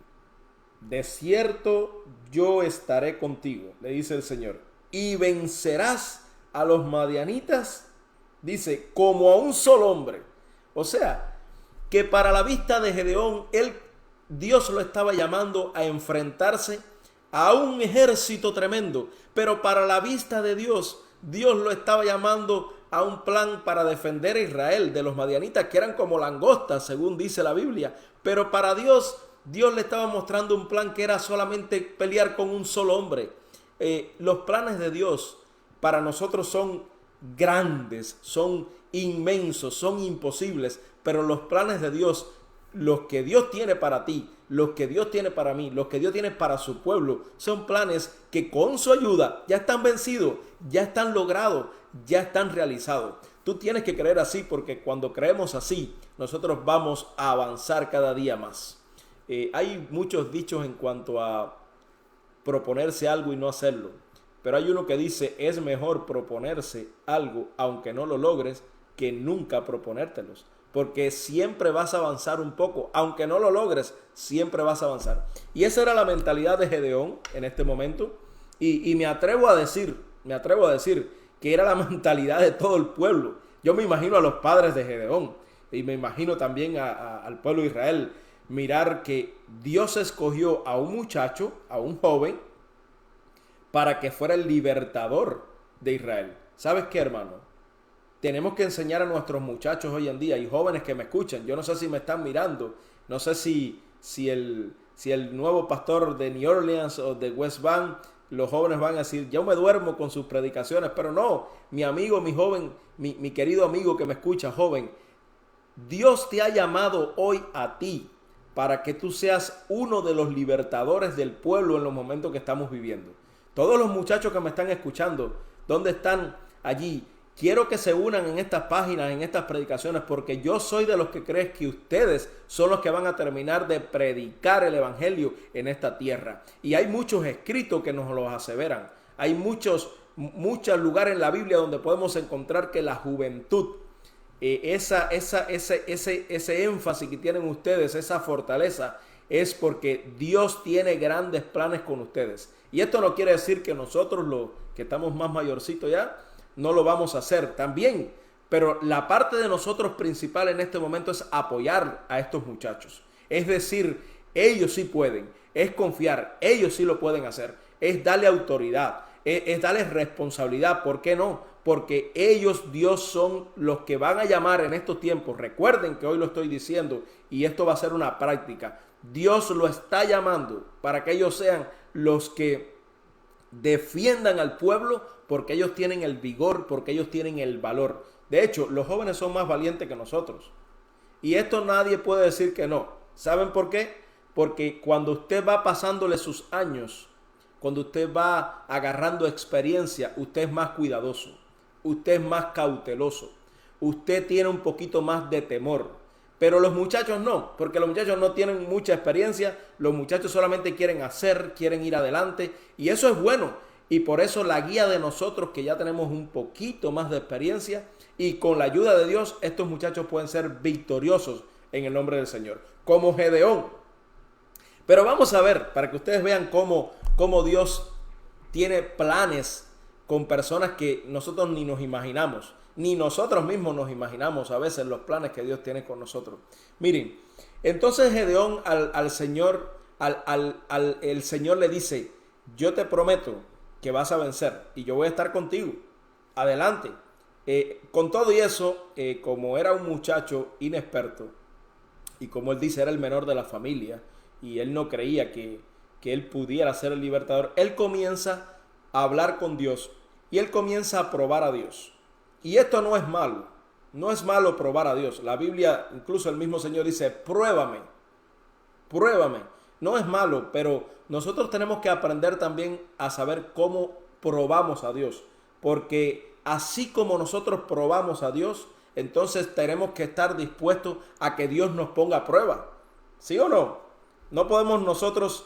De cierto yo estaré contigo, le dice el Señor, y vencerás a los madianitas, dice, como a un solo hombre. O sea, que para la vista de Gedeón, Dios lo estaba llamando a enfrentarse a un ejército tremendo, pero para la vista de Dios, Dios lo estaba llamando a un plan para defender a Israel de los madianitas, que eran como langostas, según dice la Biblia. Pero para Dios le estaba mostrando un plan que era solamente pelear con un solo hombre. Los planes de Dios para nosotros son grandes, son inmensos, son imposibles, pero los planes de Dios, los que Dios tiene para ti, los que Dios tiene para mí, los que Dios tiene para su pueblo, son planes que con su ayuda ya están vencidos, ya están logrados, ya están realizados. Tú tienes que creer así, porque cuando creemos así, nosotros vamos a avanzar cada día más. Hay muchos dichos en cuanto a proponerse algo y no hacerlo, pero hay uno que dice: es mejor proponerse algo aunque no lo logres, que nunca proponértelos, porque siempre vas a avanzar un poco, aunque no lo logres, siempre vas a avanzar. Y esa era la mentalidad de Gedeón en este momento, y me atrevo a decir que era la mentalidad de todo el pueblo. Yo me imagino a los padres de Gedeón, y me imagino también al pueblo de Israel, mirar que Dios escogió a un muchacho, a un joven, para que fuera el libertador de Israel. ¿Sabes qué, hermano? Tenemos que enseñar a nuestros muchachos hoy en día, y jóvenes que me escuchan. Yo no sé si me están mirando, no sé si el nuevo pastor de New Orleans o de West Bank, los jóvenes van a decir: yo me duermo con sus predicaciones. Pero no, mi amigo, mi joven, mi querido amigo que me escucha, joven, Dios te ha llamado hoy a ti para que tú seas uno de los libertadores del pueblo en los momentos que estamos viviendo. Todos los muchachos que me están escuchando, ¿dónde están allí? Quiero que se unan en estas páginas, en estas predicaciones, porque yo soy de los que creen que ustedes son los que van a terminar de predicar el evangelio en esta tierra. Y hay muchos escritos que nos los aseveran. Hay muchos muchos lugares en la Biblia donde podemos encontrar que la juventud, ese énfasis que tienen ustedes, esa fortaleza, es porque Dios tiene grandes planes con ustedes. Y esto no quiere decir que nosotros, los que estamos más mayorcitos ya, no lo vamos a hacer también. Pero la parte de nosotros principal en este momento es apoyar a estos muchachos. Es decir, ellos sí pueden, es confiar, ellos sí lo pueden hacer, es darle autoridad, es darles responsabilidad. ¿Por qué no? Porque ellos, Dios, son los que van a llamar en estos tiempos. Recuerden que hoy lo estoy diciendo y esto va a ser una práctica. Dios lo está llamando para que ellos sean los que defiendan al pueblo, porque ellos tienen el vigor, porque ellos tienen el valor. De hecho, los jóvenes son más valientes que nosotros. Y esto nadie puede decir que no. ¿Saben por qué? Porque cuando usted va pasándole sus años, cuando usted va agarrando experiencia, usted es más cuidadoso, usted es más cauteloso, usted tiene un poquito más de temor. Pero los muchachos no, porque los muchachos no tienen mucha experiencia, los muchachos solamente quieren hacer, quieren ir adelante, y eso es bueno. Y por eso la guía de nosotros, que ya tenemos un poquito más de experiencia, y con la ayuda de Dios, estos muchachos pueden ser victoriosos en el nombre del Señor, como Gedeón. Pero vamos a ver, para que ustedes vean cómo Dios tiene planes con personas que nosotros ni nos imaginamos, ni nosotros mismos nos imaginamos a veces los planes que Dios tiene con nosotros. Miren, entonces Gedeón al Señor, el Señor le dice: yo te prometo que vas a vencer y yo voy a estar contigo. Adelante. Con todo y eso, como era un muchacho inexperto, y como él dice, era el menor de la familia, y él no creía que él pudiera ser el libertador, él comienza a hablar con Dios y él comienza a probar a Dios. Y esto no es malo, no es malo probar a Dios. La Biblia, incluso el mismo Señor dice: pruébame, pruébame. No es malo, pero nosotros tenemos que aprender también a saber cómo probamos a Dios, porque así como nosotros probamos a Dios, entonces tenemos que estar dispuestos a que Dios nos ponga a prueba. ¿Sí o no? No podemos nosotros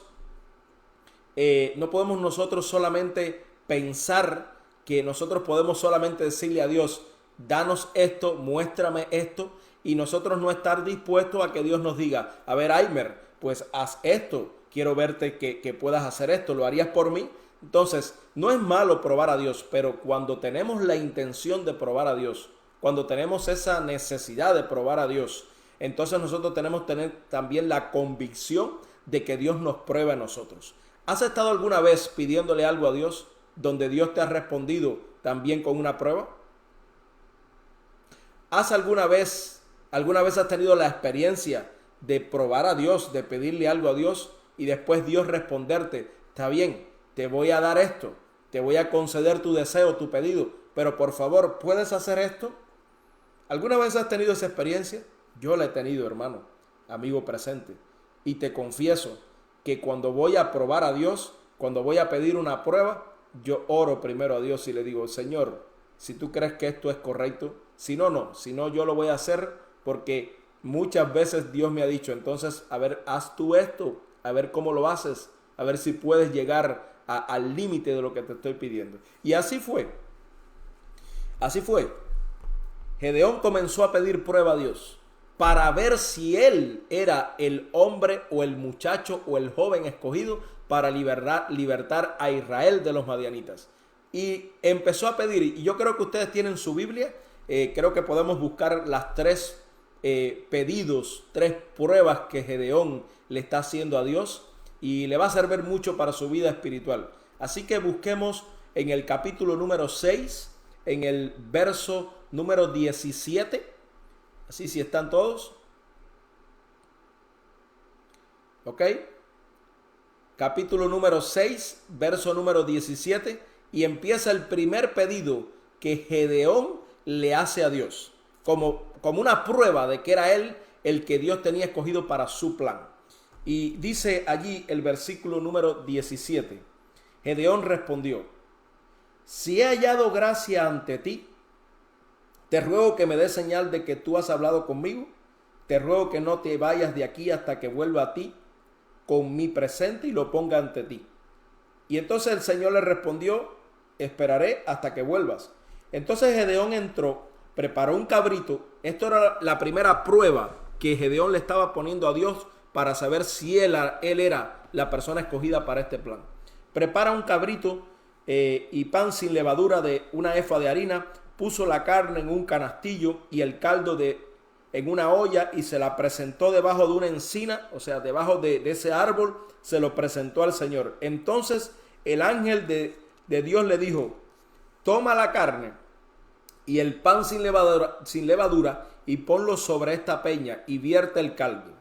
solamente pensar que nosotros podemos solamente decirle a Dios: danos esto, muéstrame esto, y nosotros no estar dispuestos a que Dios nos diga: a ver, Aimer, pues haz esto, quiero verte que puedas hacer esto, ¿lo harías por mí? Entonces, no es malo probar a Dios, pero cuando tenemos la intención de probar a Dios, cuando tenemos esa necesidad de probar a Dios, entonces nosotros tenemos que tener también la convicción de que Dios nos prueba a nosotros. ¿Has estado alguna vez pidiéndole algo a Dios donde Dios te ha respondido también con una prueba? ¿Has alguna vez has tenido la experiencia de probar a Dios, de pedirle algo a Dios y después Dios responderte: está bien, te voy a dar esto, te voy a conceder tu deseo, tu pedido, pero por favor, ¿puedes hacer esto? ¿Alguna vez has tenido esa experiencia? Yo la he tenido, hermano, amigo presente, y te confieso que cuando voy a probar a Dios, cuando voy a pedir una prueba, yo oro primero a Dios y le digo: Señor, si tú crees que esto es correcto, si no, yo lo voy a hacer, porque muchas veces Dios me ha dicho: entonces, a ver, haz tú esto, a ver cómo lo haces, a ver si puedes llegar al límite de lo que te estoy pidiendo. Y así fue. Así fue. Gedeón comenzó a pedir prueba a Dios para ver si él era el hombre o el muchacho o el joven escogido para libertar a Israel de los madianitas. Y empezó a pedir, y yo creo que ustedes tienen su Biblia, creo que podemos buscar las tres pedidos, tres pruebas que Gedeón le está haciendo a Dios, y le va a servir mucho para su vida espiritual. Así que busquemos en el capítulo número 6, en el verso número 17. Así, si están todos. ¿Ok? Capítulo número 6, verso número 17. Y empieza el primer pedido que Gedeón le hace a Dios, como una prueba de que era él el que Dios tenía escogido para su plan. Y dice allí el versículo número 17. Gedeón respondió: si he hallado gracia ante ti, te ruego que me des señal de que tú has hablado conmigo. Te ruego que no te vayas de aquí hasta que vuelva a ti con mi presente y lo ponga ante ti. Y entonces el Señor le respondió: esperaré hasta que vuelvas. Entonces Gedeón entró, preparó un cabrito. Esto era la primera prueba que Gedeón le estaba poniendo a Dios para saber si él era la persona escogida para este plan. Prepara un cabrito y pan sin levadura de una efa de harina, puso la carne en un canastillo y el caldo en una olla y se la presentó debajo de una encina, o sea, debajo de ese árbol, se lo presentó al Señor. Entonces el ángel de Dios le dijo: toma la carne y el pan sin levadura y ponlo sobre esta peña y vierte el caldo.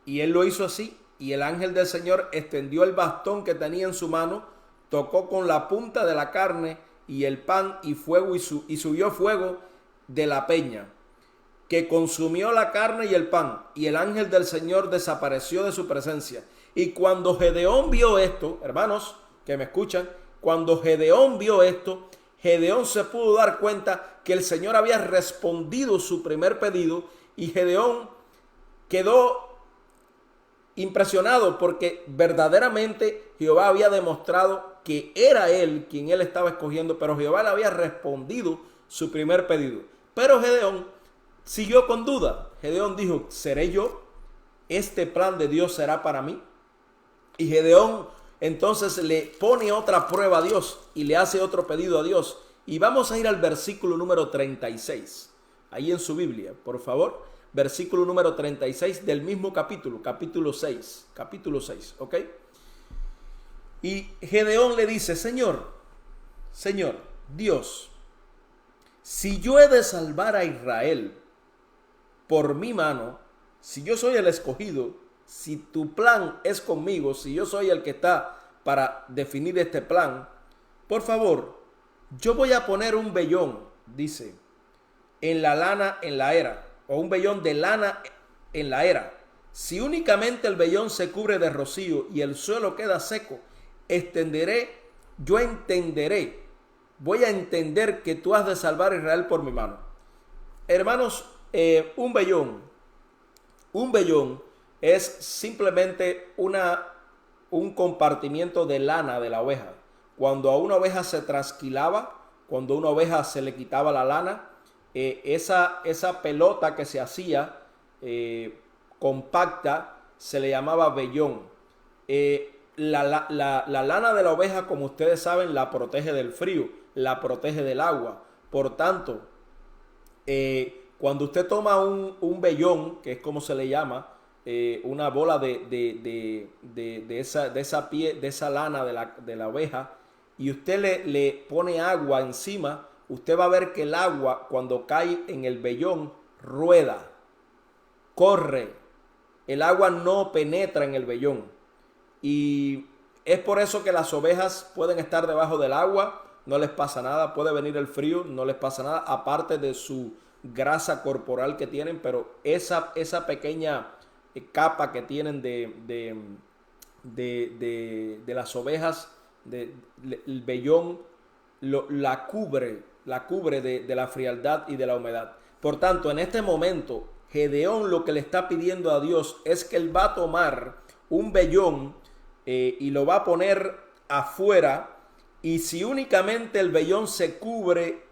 Y él lo hizo así, y el ángel del Señor extendió el bastón que tenía en su mano, tocó con la punta de la carne y el pan y fuego y subió fuego de la peña, que consumió la carne y el pan, y el ángel del Señor desapareció de su presencia. Y cuando Gedeón vio esto, hermanos que me escuchan, cuando Gedeón vio esto, Gedeón se pudo dar cuenta que el Señor había respondido su primer pedido, y Gedeón quedó impresionado porque verdaderamente Jehová había demostrado que era él quien él estaba escogiendo, pero Jehová le había respondido su primer pedido. Pero Gedeón siguió con duda. Gedeón dijo: ¿seré yo? ¿Este plan de Dios será para mí? Y Gedeón entonces le pone otra prueba a Dios y le hace otro pedido a Dios. Y vamos a ir al versículo número 36, ahí en su Biblia, por favor. Versículo número 36 del mismo capítulo 6, ¿ok? Y Gedeón le dice: Señor, Dios, si yo he de salvar a Israel por mi mano, si yo soy el escogido, si tu plan es conmigo, si yo soy el que está para definir este plan, por favor, yo voy a poner un vellón, dice, en la lana, en la era, o un vellón de lana en la era. Si únicamente el vellón se cubre de rocío y el suelo queda seco, voy a entender que tú has de salvar a Israel por mi mano. Hermanos, un vellón es simplemente un compartimiento de lana de la oveja. Cuando a una oveja se trasquilaba, cuando a una oveja se le quitaba la lana, esa pelota que se hacía compacta se le llamaba vellón. La lana de la oveja, como ustedes saben, la protege del frío, la protege del agua. Por tanto, cuando usted toma un vellón, que es como se le llama, una bola de esa lana de la oveja, y usted le pone agua encima, usted va a ver que el agua, cuando cae en el vellón, rueda, corre. El agua no penetra en el vellón. Y es por eso que las ovejas pueden estar debajo del agua, no les pasa nada. Puede venir el frío, no les pasa nada, aparte de su grasa corporal que tienen. Pero esa pequeña capa que tienen de las ovejas, el vellón, la cubre de la frialdad y de la humedad. Por tanto, en este momento, Gedeón lo que le está pidiendo a Dios es que él va a tomar un vellón y lo va a poner afuera, y si únicamente el vellón se cubre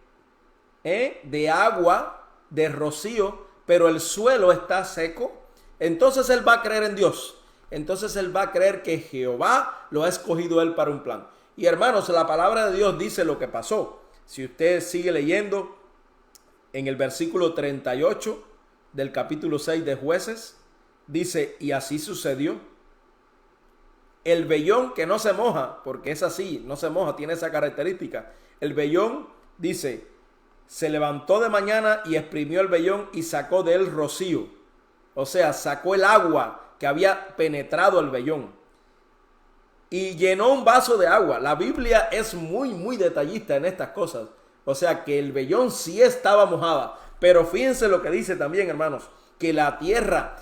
de agua, de rocío, pero el suelo está seco, entonces él va a creer en Dios. Entonces él va a creer que Jehová lo ha escogido él para un plan. Y hermanos, la palabra de Dios dice lo que pasó. Si usted sigue leyendo en el versículo 38 del capítulo 6 de Jueces, dice: y así sucedió. El vellón que no se moja, porque es así, no se moja, tiene esa característica. El vellón, dice, se levantó de mañana y exprimió el vellón y sacó de él rocío. O sea, sacó el agua que había penetrado el vellón y llenó un vaso de agua. La Biblia es muy detallista en estas cosas. O sea, que el vellón sí estaba mojada. Pero fíjense lo que dice también, hermanos, que la tierra,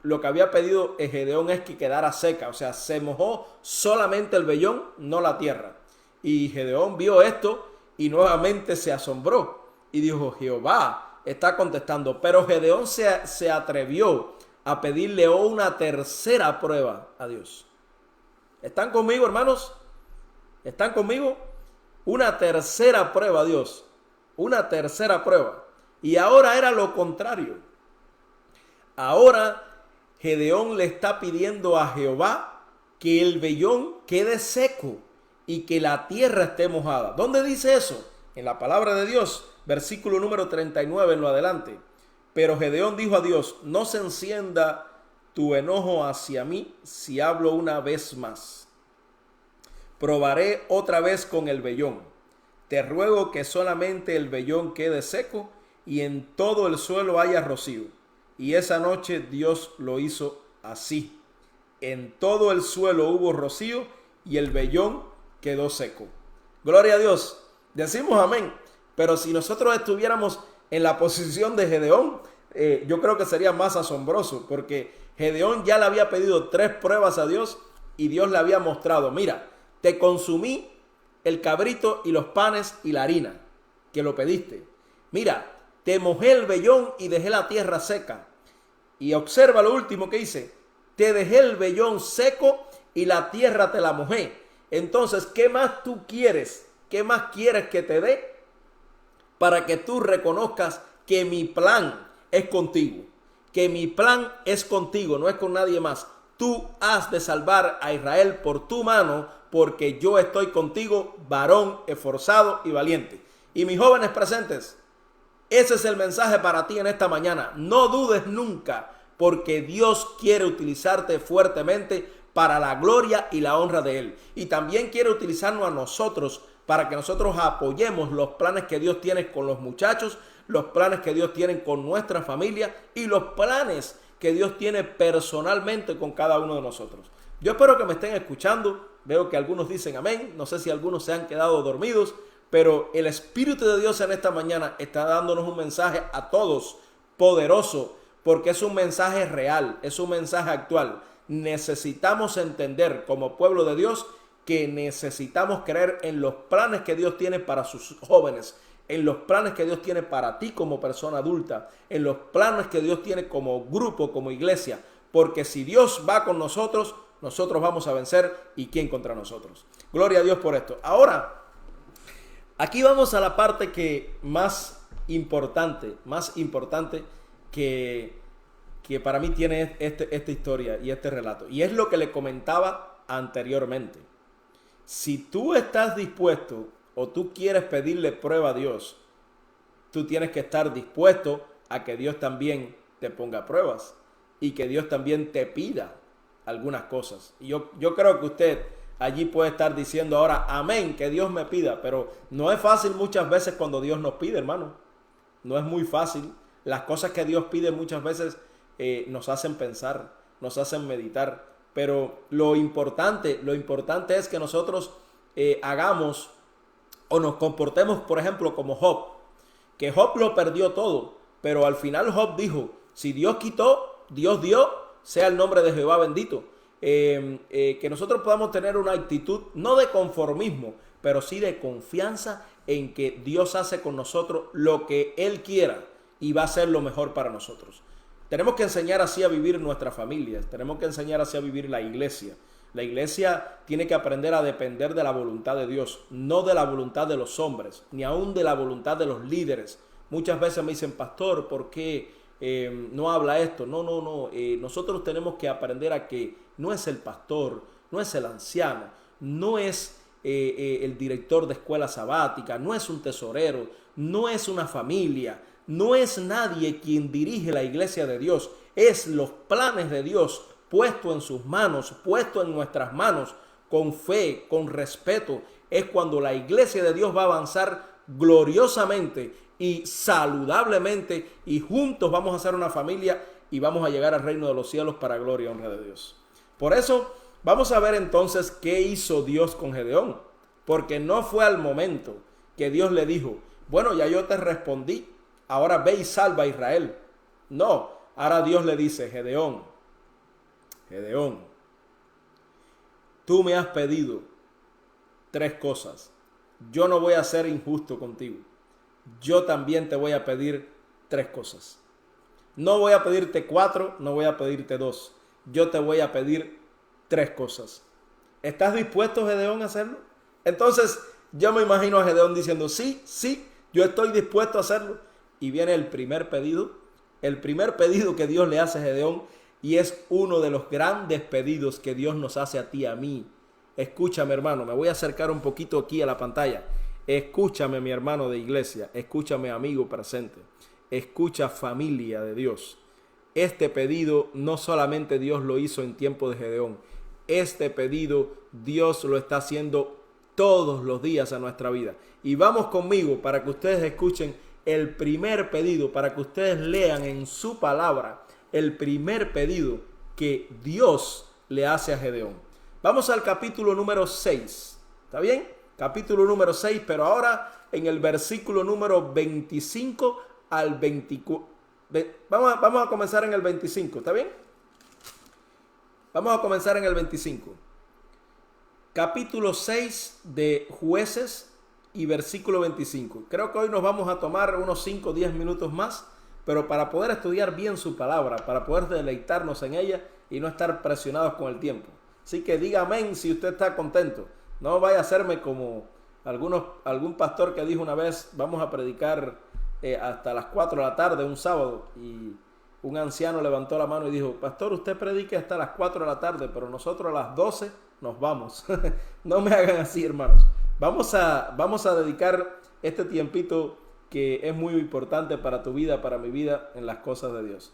lo que había pedido Gedeón es que quedara seca. O sea, se mojó solamente el vellón, no la tierra. Y Gedeón vio esto y nuevamente se asombró y dijo: Jehová está contestando. Pero Gedeón se atrevió a pedirle una tercera prueba a Dios. ¿Están conmigo, hermanos? ¿Están conmigo? Una tercera prueba, Dios. Una tercera prueba. Y ahora era lo contrario. Ahora Gedeón le está pidiendo a Jehová que el vellón quede seco y que la tierra esté mojada. ¿Dónde dice eso? En la palabra de Dios, versículo número 39 en lo adelante. Pero Gedeón dijo a Dios: no se encienda tu enojo hacia mí si hablo una vez más. Probaré otra vez con el vellón. Te ruego que solamente el vellón quede seco y en todo el suelo haya rocío. Y esa noche Dios lo hizo así. En todo el suelo hubo rocío y el vellón quedó seco. Gloria a Dios. Decimos amén. Pero si nosotros estuviéramos en la posición de Gedeón, yo creo que sería más asombroso, porque Gedeón ya le había pedido 3 pruebas a Dios y Dios le había mostrado: mira, te consumí el cabrito y los panes y la harina que lo pediste. Mira, te mojé el vellón y dejé la tierra seca. Y observa lo último que dice: te dejé el vellón seco y la tierra te la mojé. Entonces, ¿qué más tú quieres? ¿Qué más quieres que te dé para que tú reconozcas que mi plan es contigo? Que mi plan es contigo, no es con nadie más. Tú has de salvar a Israel por tu mano, porque yo estoy contigo, varón esforzado y valiente. Y mis jóvenes presentes, ese es el mensaje para ti en esta mañana. No dudes nunca, porque Dios quiere utilizarte fuertemente para la gloria y la honra de Él. Y también quiere utilizarnos a nosotros para que nosotros apoyemos los planes que Dios tiene con los muchachos, los planes que Dios tiene con nuestra familia y los planes que Dios tiene personalmente con cada uno de nosotros. Yo espero que me estén escuchando. Veo que algunos dicen amén. No sé si algunos se han quedado dormidos, pero el Espíritu de Dios en esta mañana está dándonos un mensaje a todos poderoso, porque es un mensaje real, es un mensaje actual. Necesitamos entender como pueblo de Dios que necesitamos creer en los planes que Dios tiene para sus jóvenes, en los planes que Dios tiene para ti como persona adulta, en los planes que Dios tiene como grupo, como iglesia, porque si Dios va con nosotros, nosotros vamos a vencer, y ¿quién contra nosotros? Gloria a Dios por esto. Ahora, aquí vamos a la parte que más importante que para mí tiene esta historia y este relato, y es lo que le comentaba anteriormente. Si tú estás dispuesto o tú quieres pedirle prueba a Dios, tú tienes que estar dispuesto a que Dios también te ponga pruebas y que Dios también te pida algunas cosas. Y yo creo que usted allí puede estar diciendo ahora amén, que Dios me pida, pero no es fácil muchas veces cuando Dios nos pide, hermano. No es muy fácil. Las cosas que Dios pide muchas veces nos hacen pensar, nos hacen meditar. Pero lo importante es que nosotros hagamos o nos comportemos, por ejemplo, como Job. Que Job lo perdió todo, pero al final Job dijo: si Dios quitó, Dios dio, sea el nombre de Jehová bendito. Que nosotros podamos tener una actitud no de conformismo, pero sí de confianza en que Dios hace con nosotros lo que Él quiera y va a ser lo mejor para nosotros. Tenemos que enseñar así a vivir nuestras familias, tenemos que enseñar así a vivir la iglesia. La iglesia tiene que aprender a depender de la voluntad de Dios, no de la voluntad de los hombres, ni aún de la voluntad de los líderes. Muchas veces me dicen: pastor, ¿por qué no habla esto? No. Nosotros tenemos que aprender a que no es el pastor, no es el anciano, no es el director de escuela sabática, no es un tesorero, no es una familia, no es nadie quien dirige la iglesia de Dios. Es los planes de Dios puesto en sus manos, puesto en nuestras manos, con fe, con respeto. Es cuando la iglesia de Dios va a avanzar gloriosamente y saludablemente, y juntos vamos a ser una familia y vamos a llegar al reino de los cielos para gloria y honra de Dios. Por eso vamos a ver entonces qué hizo Dios con Gedeón, porque no fue al momento que Dios le dijo: bueno, ya yo te respondí, ahora ve y salva a Israel. No, ahora Dios le dice: Gedeón, tú me has pedido 3 cosas. Yo no voy a ser injusto contigo. Yo también te voy a pedir 3 cosas. No voy a pedirte 4, no voy a pedirte 2. Yo te voy a pedir 3 cosas. ¿Estás dispuesto, Gedeón, a hacerlo? Entonces yo me imagino a Gedeón diciendo, sí, sí, yo estoy dispuesto a hacerlo. Y viene el primer pedido que Dios le hace a Gedeón, y es uno de los grandes pedidos que Dios nos hace a ti y a mí. Escúchame, hermano, me voy a acercar un poquito aquí a la pantalla. Escúchame, mi hermano de iglesia, escúchame, amigo presente, escucha, familia de Dios. Este pedido no solamente Dios lo hizo en tiempo de Gedeón, este pedido Dios lo está haciendo todos los días a nuestra vida. Y vamos conmigo para que ustedes escuchen el primer pedido, para que ustedes lean en su palabra el primer pedido que Dios le hace a Gedeón. Vamos al capítulo número 6, ¿está bien? Capítulo número 6, pero ahora en el versículo número 25 al 24. Vamos a comenzar en el 25, ¿está bien? Vamos a comenzar en el 25. Capítulo 6 de Jueces y versículo 25. Creo que hoy nos vamos a tomar unos 5 o 10 minutos más, pero para poder estudiar bien su palabra, para poder deleitarnos en ella y no estar presionados con el tiempo. Así que diga amén si usted está contento. No vaya a hacerme como algún pastor que dijo una vez, vamos a predicar hasta las 4 de la tarde un sábado, y un anciano levantó la mano y dijo, pastor, usted predique hasta las 4 de la tarde, pero nosotros a las 12 nos vamos. No me hagan así, hermanos. Vamos a dedicar este tiempito que es muy importante para tu vida, para mi vida, en las cosas de Dios.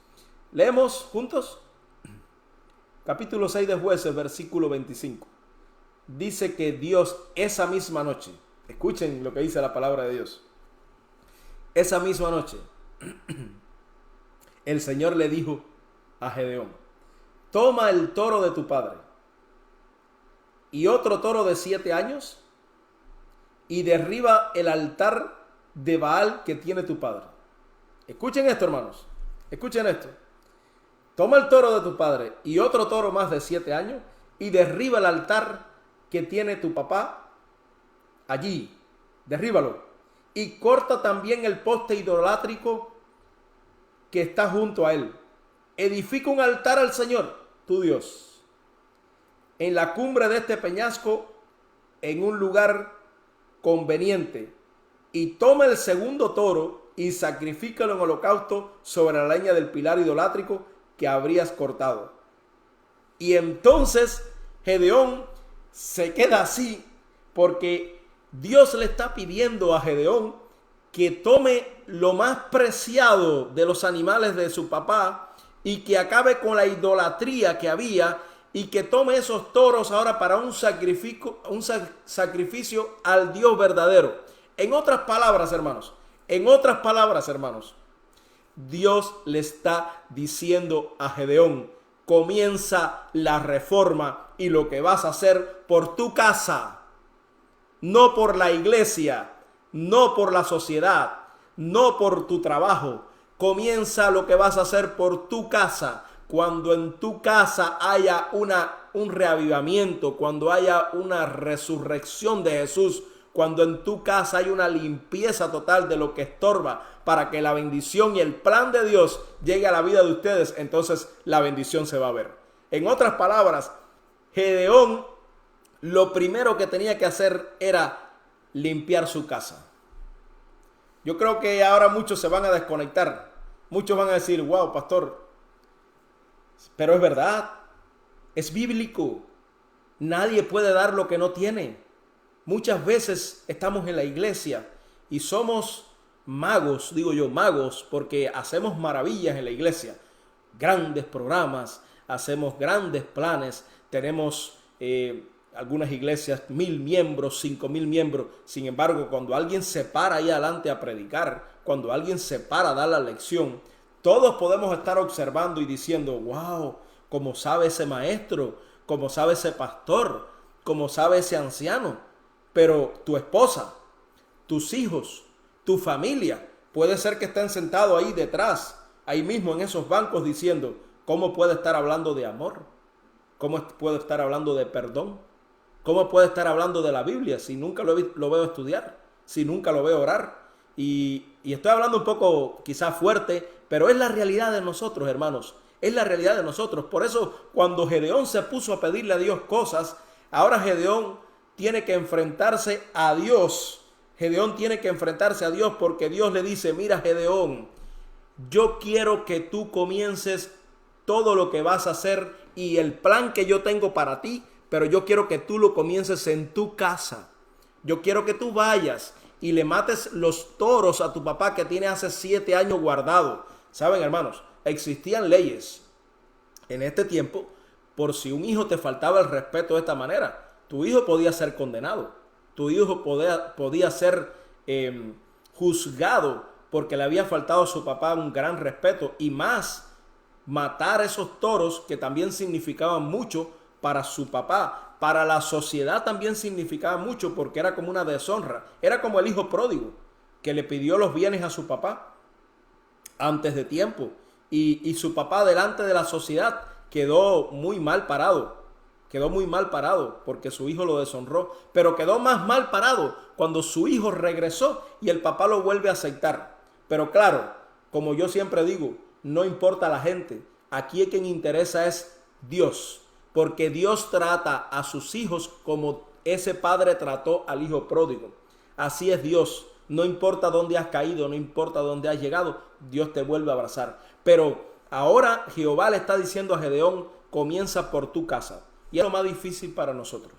Leemos juntos. Capítulo 6 de Jueces, versículo 25. Dice que Dios esa misma noche, escuchen lo que dice la palabra de Dios. Esa misma noche, el Señor le dijo a Gedeón, toma el toro de tu padre y otro toro de 7 años y derriba el altar de Baal que tiene tu padre. Escuchen esto, hermanos, escuchen esto. Toma el toro de tu padre y otro toro más de 7 años y derriba el altar que tiene tu papá allí. Derríbalo. Y corta también el poste idolátrico que está junto a él. Edifica un altar al Señor, tu Dios, en la cumbre de este peñasco, en un lugar conveniente. Y toma el segundo toro y sacrifícalo en holocausto sobre la leña del pilar idolátrico que habrías cortado. Y entonces Gedeón se queda así, porque Dios le está pidiendo a Gedeón que tome lo más preciado de los animales de su papá y que acabe con la idolatría que había, y que tome esos toros ahora para un sacrificio al Dios verdadero. En otras palabras, hermanos, Dios le está diciendo a Gedeón, comienza la reforma y lo que vas a hacer por tu casa. No por la iglesia, no por la sociedad, no por tu trabajo. Comienza lo que vas a hacer por tu casa. Cuando en tu casa haya un reavivamiento, cuando haya una resurrección de Jesús, cuando en tu casa hay una limpieza total de lo que estorba para que la bendición y el plan de Dios llegue a la vida de ustedes, entonces la bendición se va a ver. En otras palabras, Gedeón lo primero que tenía que hacer era limpiar su casa. Yo creo que ahora muchos se van a desconectar. Muchos van a decir, wow, pastor, pero es verdad, es bíblico. Nadie puede dar lo que no tiene. Muchas veces estamos en la iglesia y somos magos, digo yo, magos, porque hacemos maravillas en la iglesia. Grandes programas, hacemos grandes planes, tenemos algunas iglesias 1,000 miembros, 5,000 miembros. Sin embargo, cuando alguien se para ahí adelante a predicar, cuando alguien se para a dar la lección, todos podemos estar observando y diciendo, wow, cómo sabe ese maestro, cómo sabe ese pastor, cómo sabe ese anciano. Pero tu esposa, tus hijos, tu familia, puede ser que estén sentados ahí detrás, ahí mismo en esos bancos, diciendo, ¿cómo puede estar hablando de amor? ¿Cómo puede estar hablando de perdón? ¿Cómo puede estar hablando de la Biblia si nunca lo veo estudiar? Si nunca lo veo orar. Y estoy hablando un poco quizás fuerte, pero es la realidad de nosotros, hermanos. Es la realidad de nosotros. Por eso, cuando Gedeón se puso a pedirle a Dios cosas, ahora Gedeón tiene que enfrentarse a Dios. Gedeón tiene que enfrentarse a Dios porque Dios le dice, mira Gedeón, yo quiero que tú comiences todo lo que vas a hacer y el plan que yo tengo para ti, pero yo quiero que tú lo comiences en tu casa. Yo quiero que tú vayas y le mates los toros a tu papá que tiene hace 7 años guardado. ¿Saben, hermanos? Existían leyes en este tiempo por si un hijo te faltaba el respeto de esta manera. Tu hijo podía ser condenado. Tu hijo podía ser juzgado porque le había faltado a su papá un gran respeto, y más matar a esos toros que también significaban mucho para su papá. Para la sociedad también significaba mucho porque era como una deshonra. Era como el hijo pródigo que le pidió los bienes a su papá antes de tiempo. Y su papá delante de la sociedad quedó muy mal parado. Quedó muy mal parado porque su hijo lo deshonró. Pero quedó más mal parado cuando su hijo regresó y el papá lo vuelve a aceptar. Pero claro, como yo siempre digo, no importa la gente. Aquí quien interesa es Dios. Porque Dios trata a sus hijos como ese padre trató al hijo pródigo. Así es Dios. No importa dónde has caído, no importa dónde has llegado, Dios te vuelve a abrazar. Pero ahora Jehová le está diciendo a Gedeón, comienza por tu casa. Y es lo más difícil para nosotros.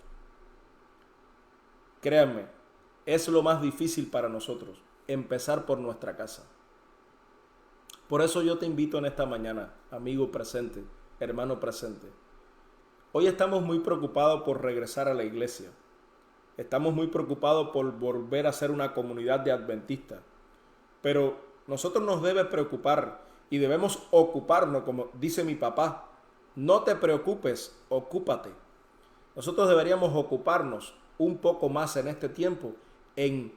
Créanme, es lo más difícil para nosotros, empezar por nuestra casa. Por eso yo te invito en esta mañana, amigo presente, hermano presente. Hoy estamos muy preocupados por regresar a la iglesia. Estamos muy preocupados por volver a ser una comunidad de adventistas. Pero nosotros nos debe preocupar y debemos ocuparnos, como dice mi papá. No te preocupes, ocúpate. Nosotros deberíamos ocuparnos un poco más en este tiempo en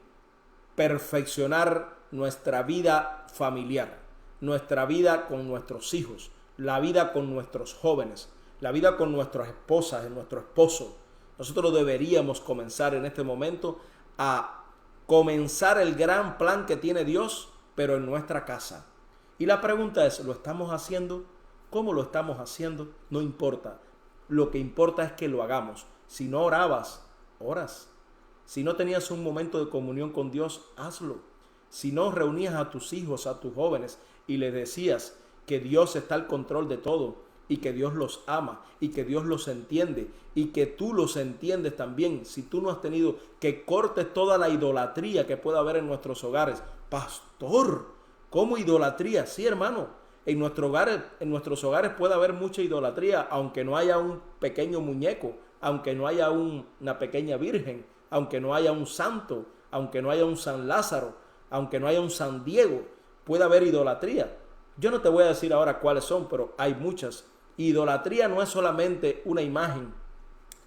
perfeccionar nuestra vida familiar, nuestra vida con nuestros hijos, la vida con nuestros jóvenes, la vida con nuestras esposas, nuestro esposo. Nosotros deberíamos comenzar en este momento a comenzar el gran plan que tiene Dios, pero en nuestra casa. Y la pregunta es, ¿lo estamos haciendo? ¿Cómo lo estamos haciendo? No importa. Lo que importa es que lo hagamos. Si no orabas, oras. Si no tenías un momento de comunión con Dios, hazlo. Si no reunías a tus hijos, a tus jóvenes, y les decías que Dios está al control de todo, y que Dios los ama, y que Dios los entiende, y que tú los entiendes también. Si tú no has tenido, que cortes toda la idolatría que pueda haber en nuestros hogares. Pastor, ¿cómo idolatría? Sí, hermano, en nuestros hogares puede haber mucha idolatría, aunque no haya un pequeño muñeco, aunque no haya una pequeña virgen, aunque no haya un santo, aunque no haya un San Lázaro, aunque no haya un San Diego, puede haber idolatría. Yo no te voy a decir ahora cuáles son, pero hay muchas. Idolatría no es solamente una imagen.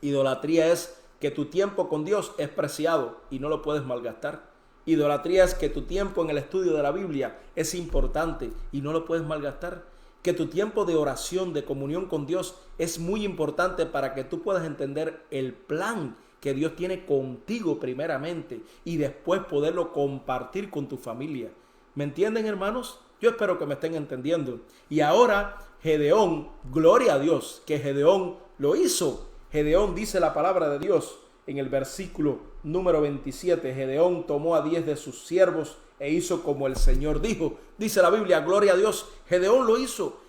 Idolatría es que tu tiempo con Dios es preciado y no lo puedes malgastar. Idolatría es que tu tiempo en el estudio de la Biblia es importante y no lo puedes malgastar. Que tu tiempo de oración, de comunión con Dios es muy importante para que tú puedas entender el plan que Dios tiene contigo primeramente y después poderlo compartir con tu familia. ¿Me entienden, hermanos? Yo espero que me estén entendiendo. Y ahora Gedeón, gloria a Dios, que Gedeón lo hizo. Gedeón dice la palabra de Dios en el versículo número 27. Gedeón tomó a 10 de sus siervos e hizo como el Señor dijo. Dice la Biblia, gloria a Dios, Gedeón lo hizo.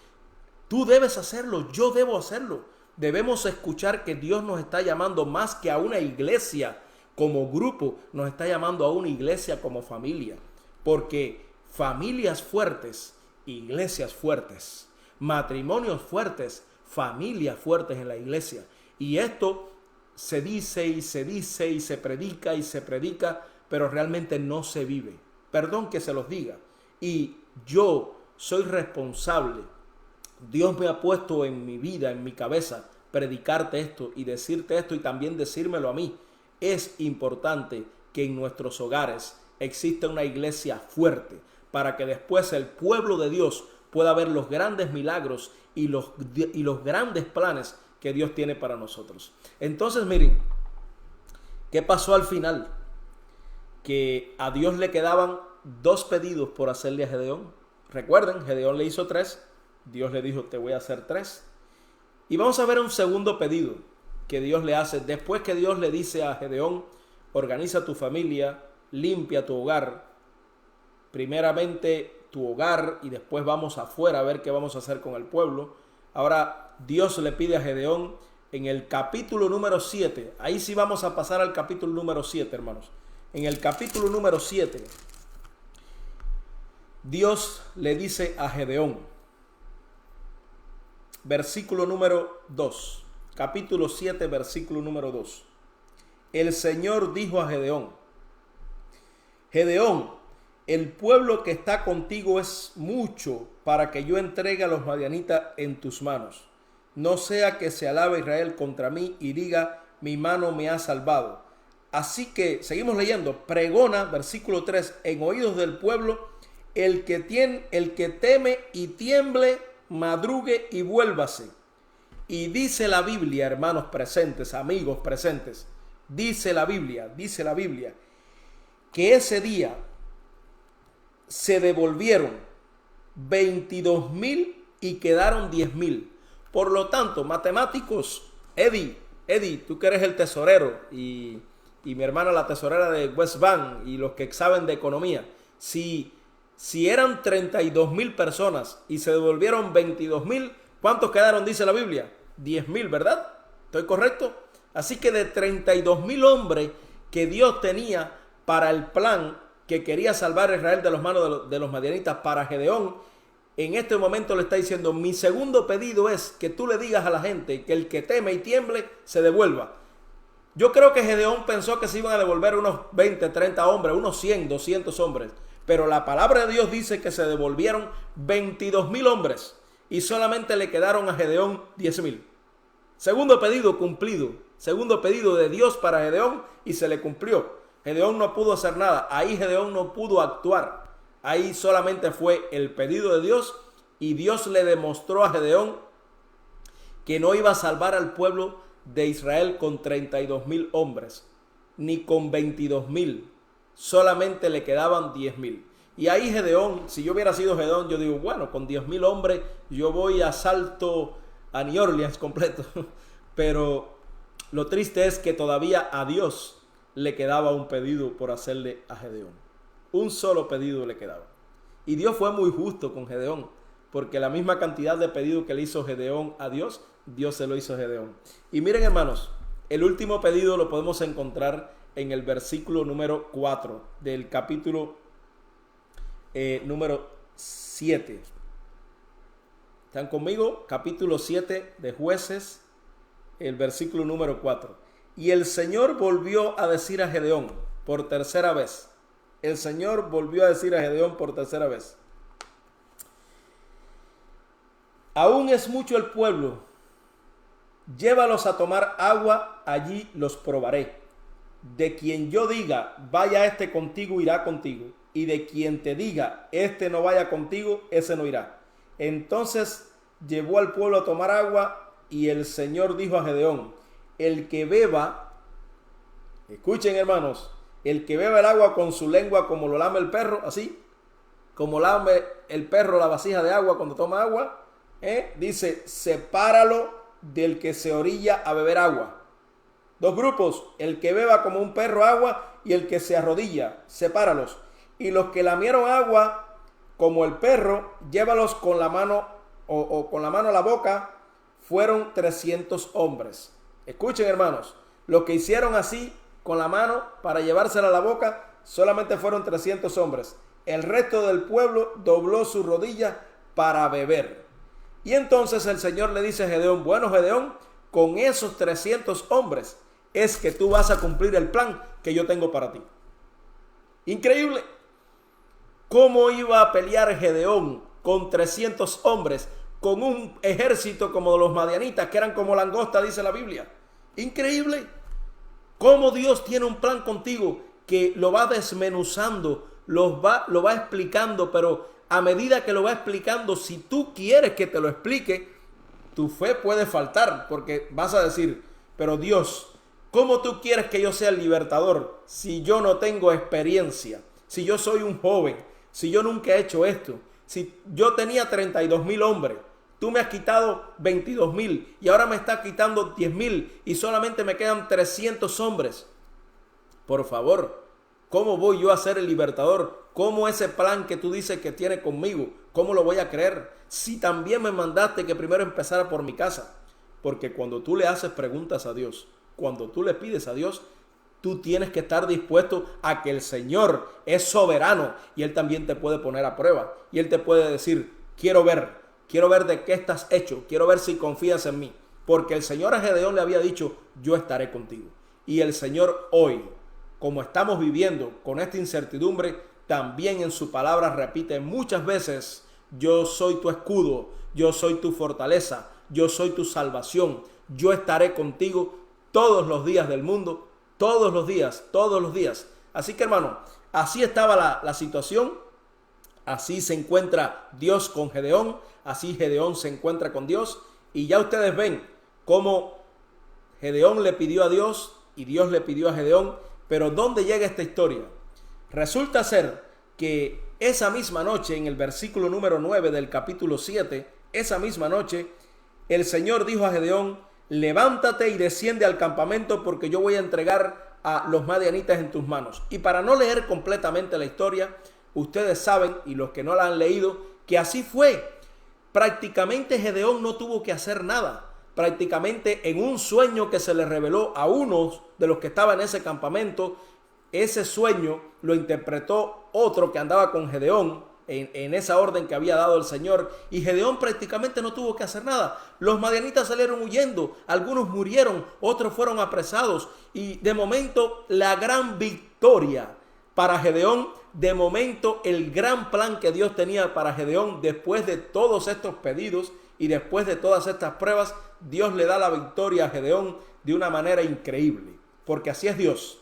Tú debes hacerlo, yo debo hacerlo. Debemos escuchar que Dios nos está llamando más que a una iglesia como grupo, nos está llamando a una iglesia como familia. Porque familias fuertes, iglesias fuertes, matrimonios fuertes, familias fuertes en la iglesia. Y esto se dice y se dice y se predica, pero realmente no se vive. Perdón que se los diga. Y yo soy responsable. Dios me ha puesto en mi vida, en mi cabeza, predicarte esto y decirte esto y también decírmelo a mí. Es importante que en nuestros hogares exista una iglesia fuerte para que después el pueblo de Dios pueda ver los grandes milagros y los grandes planes que Dios tiene para nosotros. Entonces, miren, ¿qué pasó al final? Que a Dios le quedaban 2 pedidos por hacerle a Gedeón. Recuerden, Gedeón le hizo 3. Dios le dijo, te voy a hacer 3. Y vamos a ver un segundo pedido. que Dios le hace. Después que Dios le dice a Gedeón, organiza tu familia, limpia tu hogar, primeramente tu hogar y después vamos afuera a ver qué vamos a hacer con el pueblo. Ahora Dios le pide a Gedeón en el capítulo número 7, ahí sí vamos a pasar al capítulo número 7, hermanos. En el capítulo número 7, Dios le dice a Gedeón, versículo número 2, capítulo 7, versículo número 2. El Señor dijo a Gedeón, Gedeón, el pueblo que está contigo es mucho para que yo entregue a los madianitas en tus manos. No sea que se alabe Israel contra mí y diga, mi mano me ha salvado. Así que, seguimos leyendo, pregona, versículo 3, en oídos del pueblo, el que teme y tiemble, madrugue y vuélvase. Y dice la Biblia, hermanos presentes, amigos presentes, dice la Biblia, que ese día se devolvieron 22,000 y quedaron 10,000. Por lo tanto, matemáticos, Eddie, tú que eres el tesorero y mi hermana la tesorera de West Bank y los que saben de economía, si eran 32,000 personas y se devolvieron 22,000, ¿cuántos quedaron? Dice la Biblia, 10,000, ¿verdad? ¿Estoy correcto? Así que de 32,000 hombres que Dios tenía para el plan que quería salvar a Israel de las manos de los madianitas para Gedeón, en este momento le está diciendo, mi segundo pedido es que tú le digas a la gente que el que teme y tiemble se devuelva. Yo creo que Gedeón pensó que se iban a devolver unos 20, 30 hombres, unos 100, 200 hombres. Pero la palabra de Dios dice que se devolvieron 22,000 hombres y solamente le quedaron a Gedeón 10,000. Segundo pedido cumplido. Segundo pedido de Dios para Gedeón y se le cumplió. Gedeón no pudo hacer nada. Ahí Gedeón no pudo actuar. Ahí solamente fue el pedido de Dios y Dios le demostró a Gedeón que no iba a salvar al pueblo de Israel con 32,000 hombres, ni con 22,000. Solamente le quedaban 10,000. Y ahí Gedeón, si yo hubiera sido Gedeón, yo digo, bueno, con 10,000 hombres yo voy a asalto a New Orleans completo. Pero lo triste es que todavía a Dios le quedaba un pedido por hacerle a Gedeón. Un solo pedido le quedaba. Y Dios fue muy justo con Gedeón, porque la misma cantidad de pedido que le hizo Gedeón a Dios, Dios se lo hizo a Gedeón. Y miren, hermanos, el último pedido lo podemos encontrar en el versículo número 4 del capítulo número 7. ¿Están conmigo? Capítulo 7 de Jueces, el versículo número 4. Y el Señor volvió a decir a Gedeón por tercera vez. El Señor volvió a decir a Gedeón por tercera vez. Aún es mucho el pueblo. Llévalos a tomar agua, allí los probaré. De quien yo diga, vaya este contigo, irá contigo. Y de quien te diga, este no vaya contigo, ese no irá. Entonces llevó al pueblo a tomar agua y el Señor dijo a Gedeón, el que beba, escuchen hermanos, el que beba el agua con su lengua como lo lame el perro, así, como lame el perro la vasija de agua cuando toma agua, dice, sepáralo del que se orilla a beber agua. Dos grupos, el que beba como un perro agua y el que se arrodilla, sepáralos. Y los que lamieron agua como el perro, llévalos con la mano o con la mano a la boca, fueron 300 hombres. Escuchen hermanos, los que hicieron así con la mano para llevársela a la boca, solamente fueron 300 hombres. El resto del pueblo dobló su rodilla para beber. Y entonces el Señor le dice a Gedeón, bueno Gedeón, con esos 300 hombres es que tú vas a cumplir el plan que yo tengo para ti. Increíble. ¿Cómo iba a pelear Gedeón con 300 hombres, con un ejército como los madianitas, que eran como langosta, dice la Biblia? Increíble. Cómo Dios tiene un plan contigo que lo va desmenuzando, lo va explicando, pero a medida que lo va explicando, si tú quieres que te lo explique, tu fe puede faltar, porque vas a decir, pero Dios, ¿cómo tú quieres que yo sea el libertador si yo no tengo experiencia? Si yo soy un joven, si yo nunca he hecho esto, si yo tenía 32,000 hombres, Tú me has quitado 22,000 y ahora me estás quitando 10,000 y solamente me quedan 300 hombres. Por favor, ¿cómo voy yo a ser el libertador? ¿Cómo ese plan que tú dices que tiene conmigo, cómo lo voy a creer? Si también me mandaste que primero empezara por mi casa. Porque cuando tú le haces preguntas a Dios, cuando tú le pides a Dios, tú tienes que estar dispuesto a que el Señor es soberano y Él también te puede poner a prueba. Y Él te puede decir, quiero ver de qué estás hecho, quiero ver si confías en mí. Porque el Señor a Gedeón le había dicho, yo estaré contigo. Y el Señor hoy, como estamos viviendo con esta incertidumbre, también en su palabra repite muchas veces, yo soy tu escudo, yo soy tu fortaleza, yo soy tu salvación, yo estaré contigo todos los días del mundo, todos los días. Así que hermano, así estaba la situación, así se encuentra Dios con Gedeón, así Gedeón se encuentra con Dios, y ya ustedes ven cómo Gedeón le pidió a Dios y Dios le pidió a Gedeón. Pero ¿dónde llega esta historia? Resulta ser que esa misma noche, en el versículo número 9 del capítulo 7, esa misma noche, el Señor dijo a Gedeón, levántate y desciende al campamento porque yo voy a entregar a los madianitas en tus manos. Y para no leer completamente la historia, ustedes saben, y los que no la han leído, que así fue. Prácticamente Gedeón no tuvo que hacer nada. Prácticamente en un sueño que se le reveló a unos de los que estaban en ese campamento, ese sueño lo interpretó otro que andaba con Gedeón en esa orden que había dado el Señor, y Gedeón prácticamente no tuvo que hacer nada. Los madianitas salieron huyendo, algunos murieron, otros fueron apresados, y de momento la gran victoria para Gedeón, de momento el gran plan que Dios tenía para Gedeón, después de todos estos pedidos y después de todas estas pruebas, Dios le da la victoria a Gedeón de una manera increíble, porque así es Dios,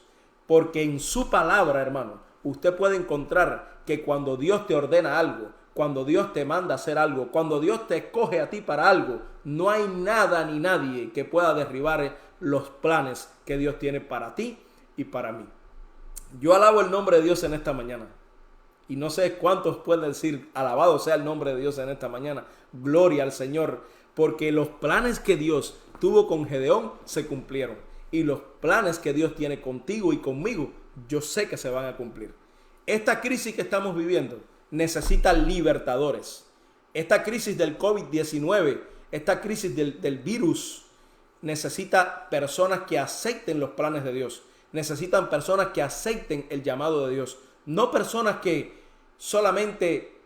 porque en su palabra, hermano, usted puede encontrar que cuando Dios te ordena algo, cuando Dios te manda a hacer algo, cuando Dios te escoge a ti para algo, no hay nada ni nadie que pueda derribar los planes que Dios tiene para ti y para mí. Yo alabo el nombre de Dios en esta mañana. Y no sé cuántos pueden decir, alabado sea el nombre de Dios en esta mañana. Gloria al Señor, porque los planes que Dios tuvo con Gedeón se cumplieron. Y los planes que Dios tiene contigo y conmigo, yo sé que se van a cumplir. Esta crisis que estamos viviendo necesita libertadores. Esta crisis del COVID-19, esta crisis del virus, necesita personas que acepten los planes de Dios. Necesitan personas que acepten el llamado de Dios. No personas que solamente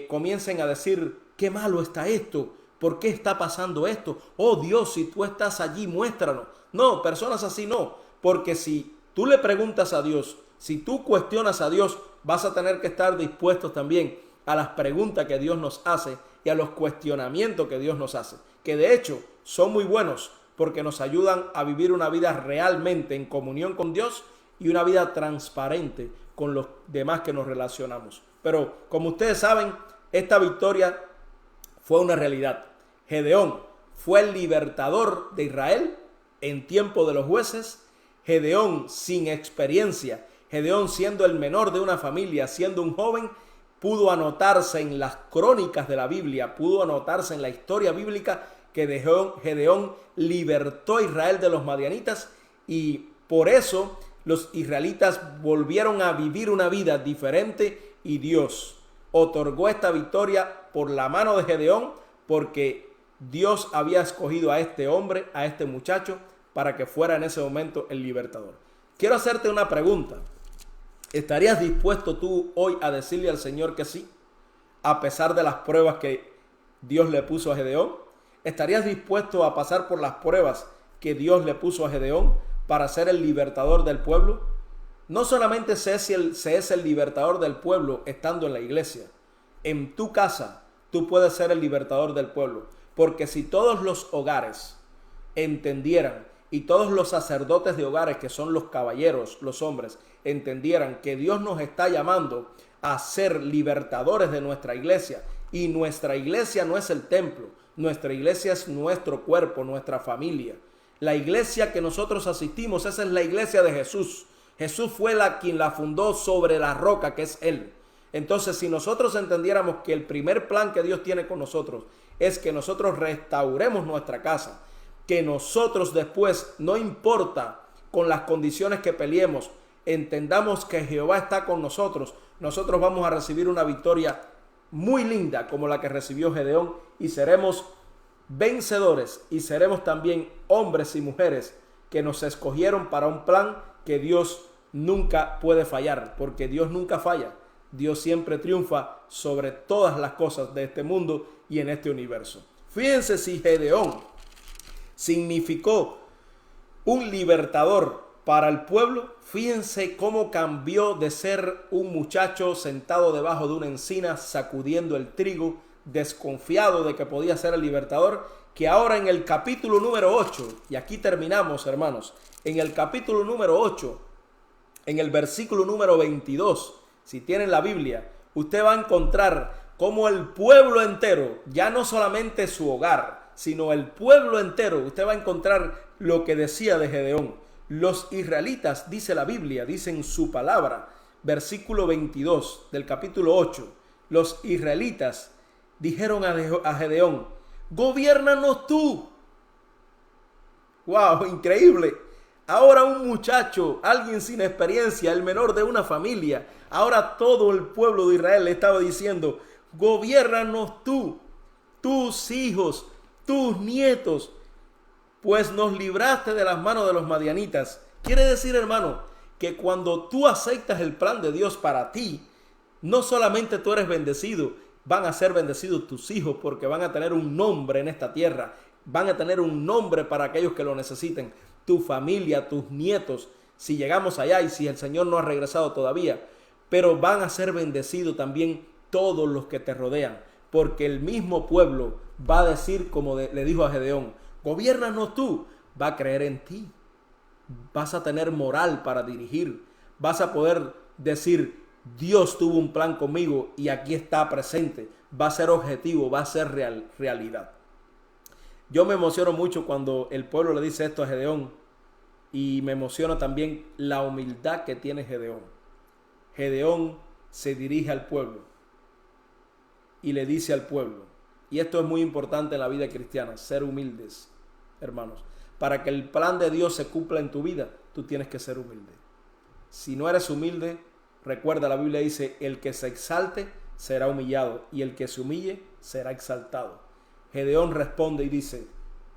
comiencen a decir, qué malo está esto, ¿por qué está pasando esto? Oh Dios, si tú estás allí, muéstranos. No, personas así no, porque si tú le preguntas a Dios, si tú cuestionas a Dios, vas a tener que estar dispuestos también a las preguntas que Dios nos hace y a los cuestionamientos que Dios nos hace, que de hecho son muy buenos porque nos ayudan a vivir una vida realmente en comunión con Dios y una vida transparente con los demás que nos relacionamos. Pero como ustedes saben, esta victoria fue una realidad. Gedeón fue el libertador de Israel en tiempo de los jueces. Gedeón sin experiencia, Gedeón siendo el menor de una familia, siendo un joven, pudo anotarse en las crónicas de la Biblia, pudo anotarse en la historia bíblica que Gedeón libertó a Israel de los madianitas, y por eso los israelitas volvieron a vivir una vida diferente y Dios otorgó esta victoria por la mano de Gedeón, porque Dios había escogido a este hombre, a este muchacho, para que fuera en ese momento el libertador. Quiero hacerte una pregunta. ¿Estarías dispuesto tú hoy a decirle al Señor que sí, a pesar de las pruebas que Dios le puso a Gedeón? ¿Estarías dispuesto a pasar por las pruebas que Dios le puso a Gedeón para ser el libertador del pueblo? No solamente se es el libertador del pueblo estando en la iglesia. En tu casa tú puedes ser el libertador del pueblo. Porque si todos los hogares entendieran, y todos los sacerdotes de hogares, que son los caballeros, los hombres, entendieran que Dios nos está llamando a ser libertadores de nuestra iglesia, y nuestra iglesia no es el templo, nuestra iglesia es nuestro cuerpo, nuestra familia. La iglesia que nosotros asistimos, esa es la iglesia de Jesús. Jesús fue quien la fundó sobre la roca que es Él. Entonces, si nosotros entendiéramos que el primer plan que Dios tiene con nosotros es que nosotros restauremos nuestra casa, que nosotros después, no importa con las condiciones que peleemos, entendamos que Jehová está con nosotros, nosotros vamos a recibir una victoria muy linda como la que recibió Gedeón, y seremos vencedores y seremos también hombres y mujeres que nos escogieron para un plan que Dios nunca puede fallar, porque Dios nunca falla. Dios siempre triunfa sobre todas las cosas de este mundo y en este universo. Fíjense, si Gedeón significó un libertador para el pueblo, fíjense cómo cambió de ser un muchacho sentado debajo de una encina sacudiendo el trigo, desconfiado de que podía ser el libertador, que ahora en el capítulo número 8, y aquí terminamos, hermanos, en el capítulo número 8, en el versículo número 22, si tienen la Biblia, usted va a encontrar cómo el pueblo entero, ya no solamente su hogar, sino el pueblo entero, usted va a encontrar lo que decía de Gedeón. Los israelitas, dice la Biblia, dice en su palabra, versículo 22 del capítulo 8, los israelitas dijeron a Gedeón: gobiérnanos tú. ¡Wow! Increíble. Ahora un muchacho, alguien sin experiencia, el menor de una familia, ahora todo el pueblo de Israel le estaba diciendo: gobiérnanos tú, tus hijos, tus nietos, pues nos libraste de las manos de los madianitas. Quiere decir, hermano, que cuando tú aceptas el plan de Dios para ti, no solamente tú eres bendecido, van a ser bendecidos tus hijos, porque van a tener un nombre en esta tierra, van a tener un nombre para aquellos que lo necesiten, tu familia, tus nietos, si llegamos allá y si el Señor no ha regresado todavía, pero van a ser bendecidos también todos los que te rodean, porque el mismo pueblo va a decir, como le dijo a Gedeón: gobiérnanos tú, va a creer en ti, vas a tener moral para dirigir, vas a poder decir: Dios tuvo un plan conmigo y aquí está presente, va a ser objetivo, va a ser realidad. Yo me emociono mucho cuando el pueblo le dice esto a Gedeón, y me emociona también la humildad que tiene Gedeón. Gedeón se dirige al pueblo y le dice al pueblo, y esto es muy importante en la vida cristiana, ser humildes, hermanos. Para que el plan de Dios se cumpla en tu vida, tú tienes que ser humilde. Si no eres humilde, recuerda, la Biblia dice: el que se exalte será humillado, y el que se humille será exaltado. Gedeón responde y dice: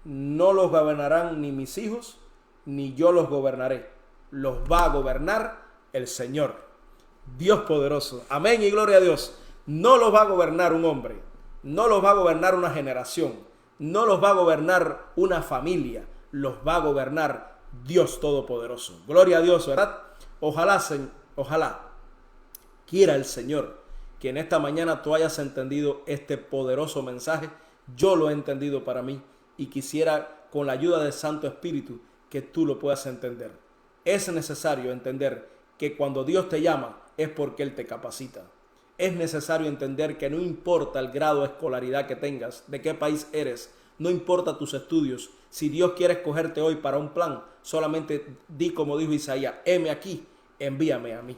no los gobernarán ni mis hijos, ni yo los gobernaré. Los va a gobernar el Señor, Dios poderoso. Amén y gloria a Dios. No los va a gobernar un hombre, no los va a gobernar una generación, no los va a gobernar una familia, los va a gobernar Dios Todopoderoso. Gloria a Dios, ¿verdad? Ojalá quiera el Señor que en esta mañana tú hayas entendido este poderoso mensaje. Yo lo he entendido para mí, y quisiera, con la ayuda del Santo Espíritu, que tú lo puedas entender. Es necesario entender que cuando Dios te llama es porque Él te capacita. Es necesario entender que no importa el grado de escolaridad que tengas, de qué país eres, no importa tus estudios. Si Dios quiere escogerte hoy para un plan, solamente di como dijo Isaías: heme aquí, envíame a mí.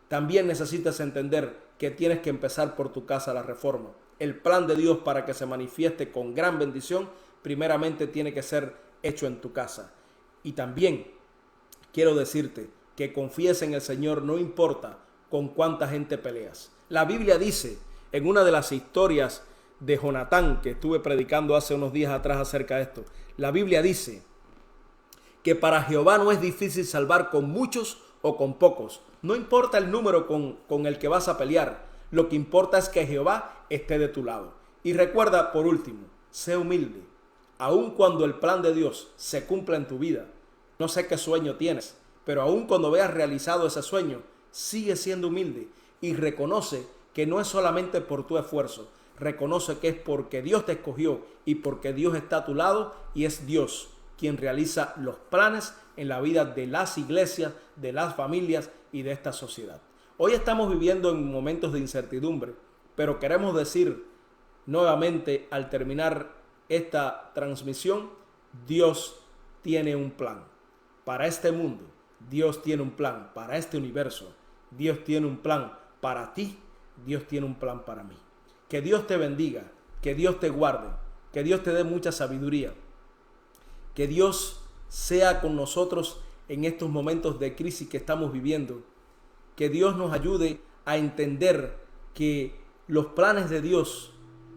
También necesitas entender que tienes que empezar por tu casa la reforma. El plan de Dios, para que se manifieste con gran bendición, primeramente tiene que ser hecho en tu casa. Y también quiero decirte que confíes en el Señor, no importa con cuánta gente peleas. La Biblia dice, en una de las historias de Jonatán, que estuve predicando hace unos días atrás acerca de esto, la Biblia dice que para Jehová no es difícil salvar con muchos o con pocos. No importa el número con el que vas a pelear, lo que importa es que Jehová esté de tu lado. Y recuerda, por último, sé humilde. Aun cuando el plan de Dios se cumpla en tu vida, no sé qué sueño tienes, pero aun cuando veas realizado ese sueño, sigue siendo humilde y reconoce que no es solamente por tu esfuerzo, reconoce que es porque Dios te escogió y porque Dios está a tu lado, y es Dios quien realiza los planes en la vida de las iglesias, de las familias y de esta sociedad. Hoy estamos viviendo en momentos de incertidumbre, pero queremos decir nuevamente al terminar esta transmisión: Dios tiene un plan para este mundo, Dios tiene un plan para este universo, Dios tiene un plan para ti, Dios tiene un plan para mí. Que Dios te bendiga, que Dios te guarde, que Dios te dé mucha sabiduría, que Dios sea con nosotros en estos momentos de crisis que estamos viviendo, que Dios nos ayude a entender que los planes de Dios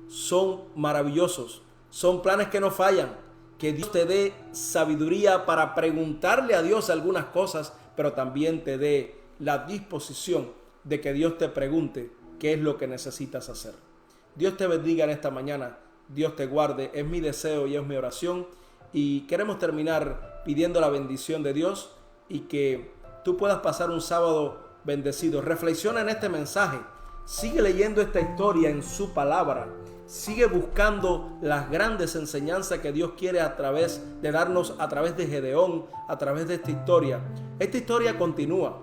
son maravillosos, son planes que no fallan, que Dios te dé sabiduría para preguntarle a Dios algunas cosas, pero también te dé la disposición de que Dios te pregunte qué es lo que necesitas hacer. Dios te bendiga en esta mañana, Dios te guarde, es mi deseo y es mi oración, y queremos terminar pidiendo la bendición de Dios y que tú puedas pasar un sábado bendecido. Reflexiona en este mensaje, sigue leyendo esta historia en su palabra, sigue buscando las grandes enseñanzas que Dios quiere darnos a través de Gedeón, a través de esta historia. Esta historia continúa,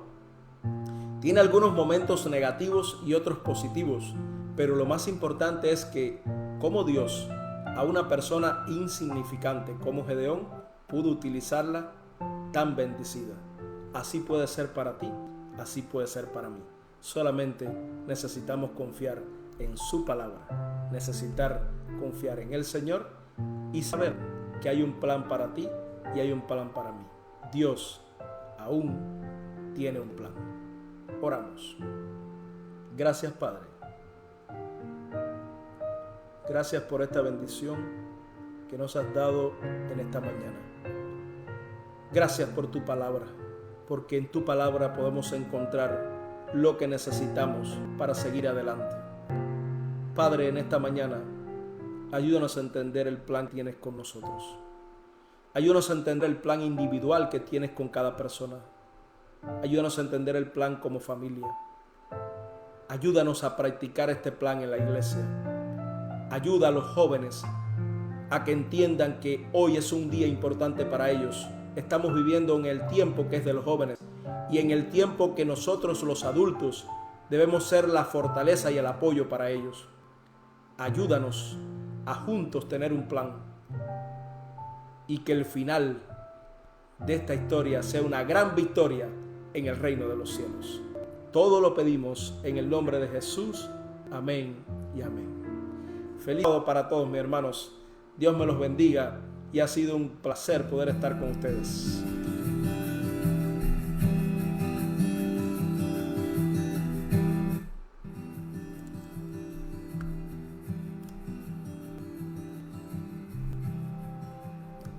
tiene algunos momentos negativos y otros positivos, pero lo más importante es que como Dios a una persona insignificante como Gedeón pudo utilizarla tan bendecida. Así puede ser para ti, así puede ser para mí. Solamente necesitamos confiar en su palabra, necesitar confiar en el Señor y saber que hay un plan para ti y hay un plan para mí. Dios aún tiene un plan. Oramos. Gracias, Padre. Gracias por esta bendición que nos has dado en esta mañana. Gracias por tu palabra, porque en tu palabra podemos encontrar lo que necesitamos para seguir adelante. Padre, en esta mañana, ayúdanos a entender el plan que tienes con nosotros. Ayúdanos a entender el plan individual que tienes con cada persona. Ayúdanos a entender el plan como familia. Ayúdanos a practicar este plan en la iglesia. Ayuda a los jóvenes a que entiendan que hoy es un día importante para ellos. Estamos viviendo en el tiempo que es de los jóvenes y en el tiempo que nosotros los adultos debemos ser la fortaleza y el apoyo para ellos. Ayúdanos a juntos tener un plan y que el final de esta historia sea una gran victoria en el reino de los cielos. Todo lo pedimos en el nombre de Jesús. Amén y amén. Feliz sábado para todos, mis hermanos. Dios me los bendiga y ha sido un placer poder estar con ustedes.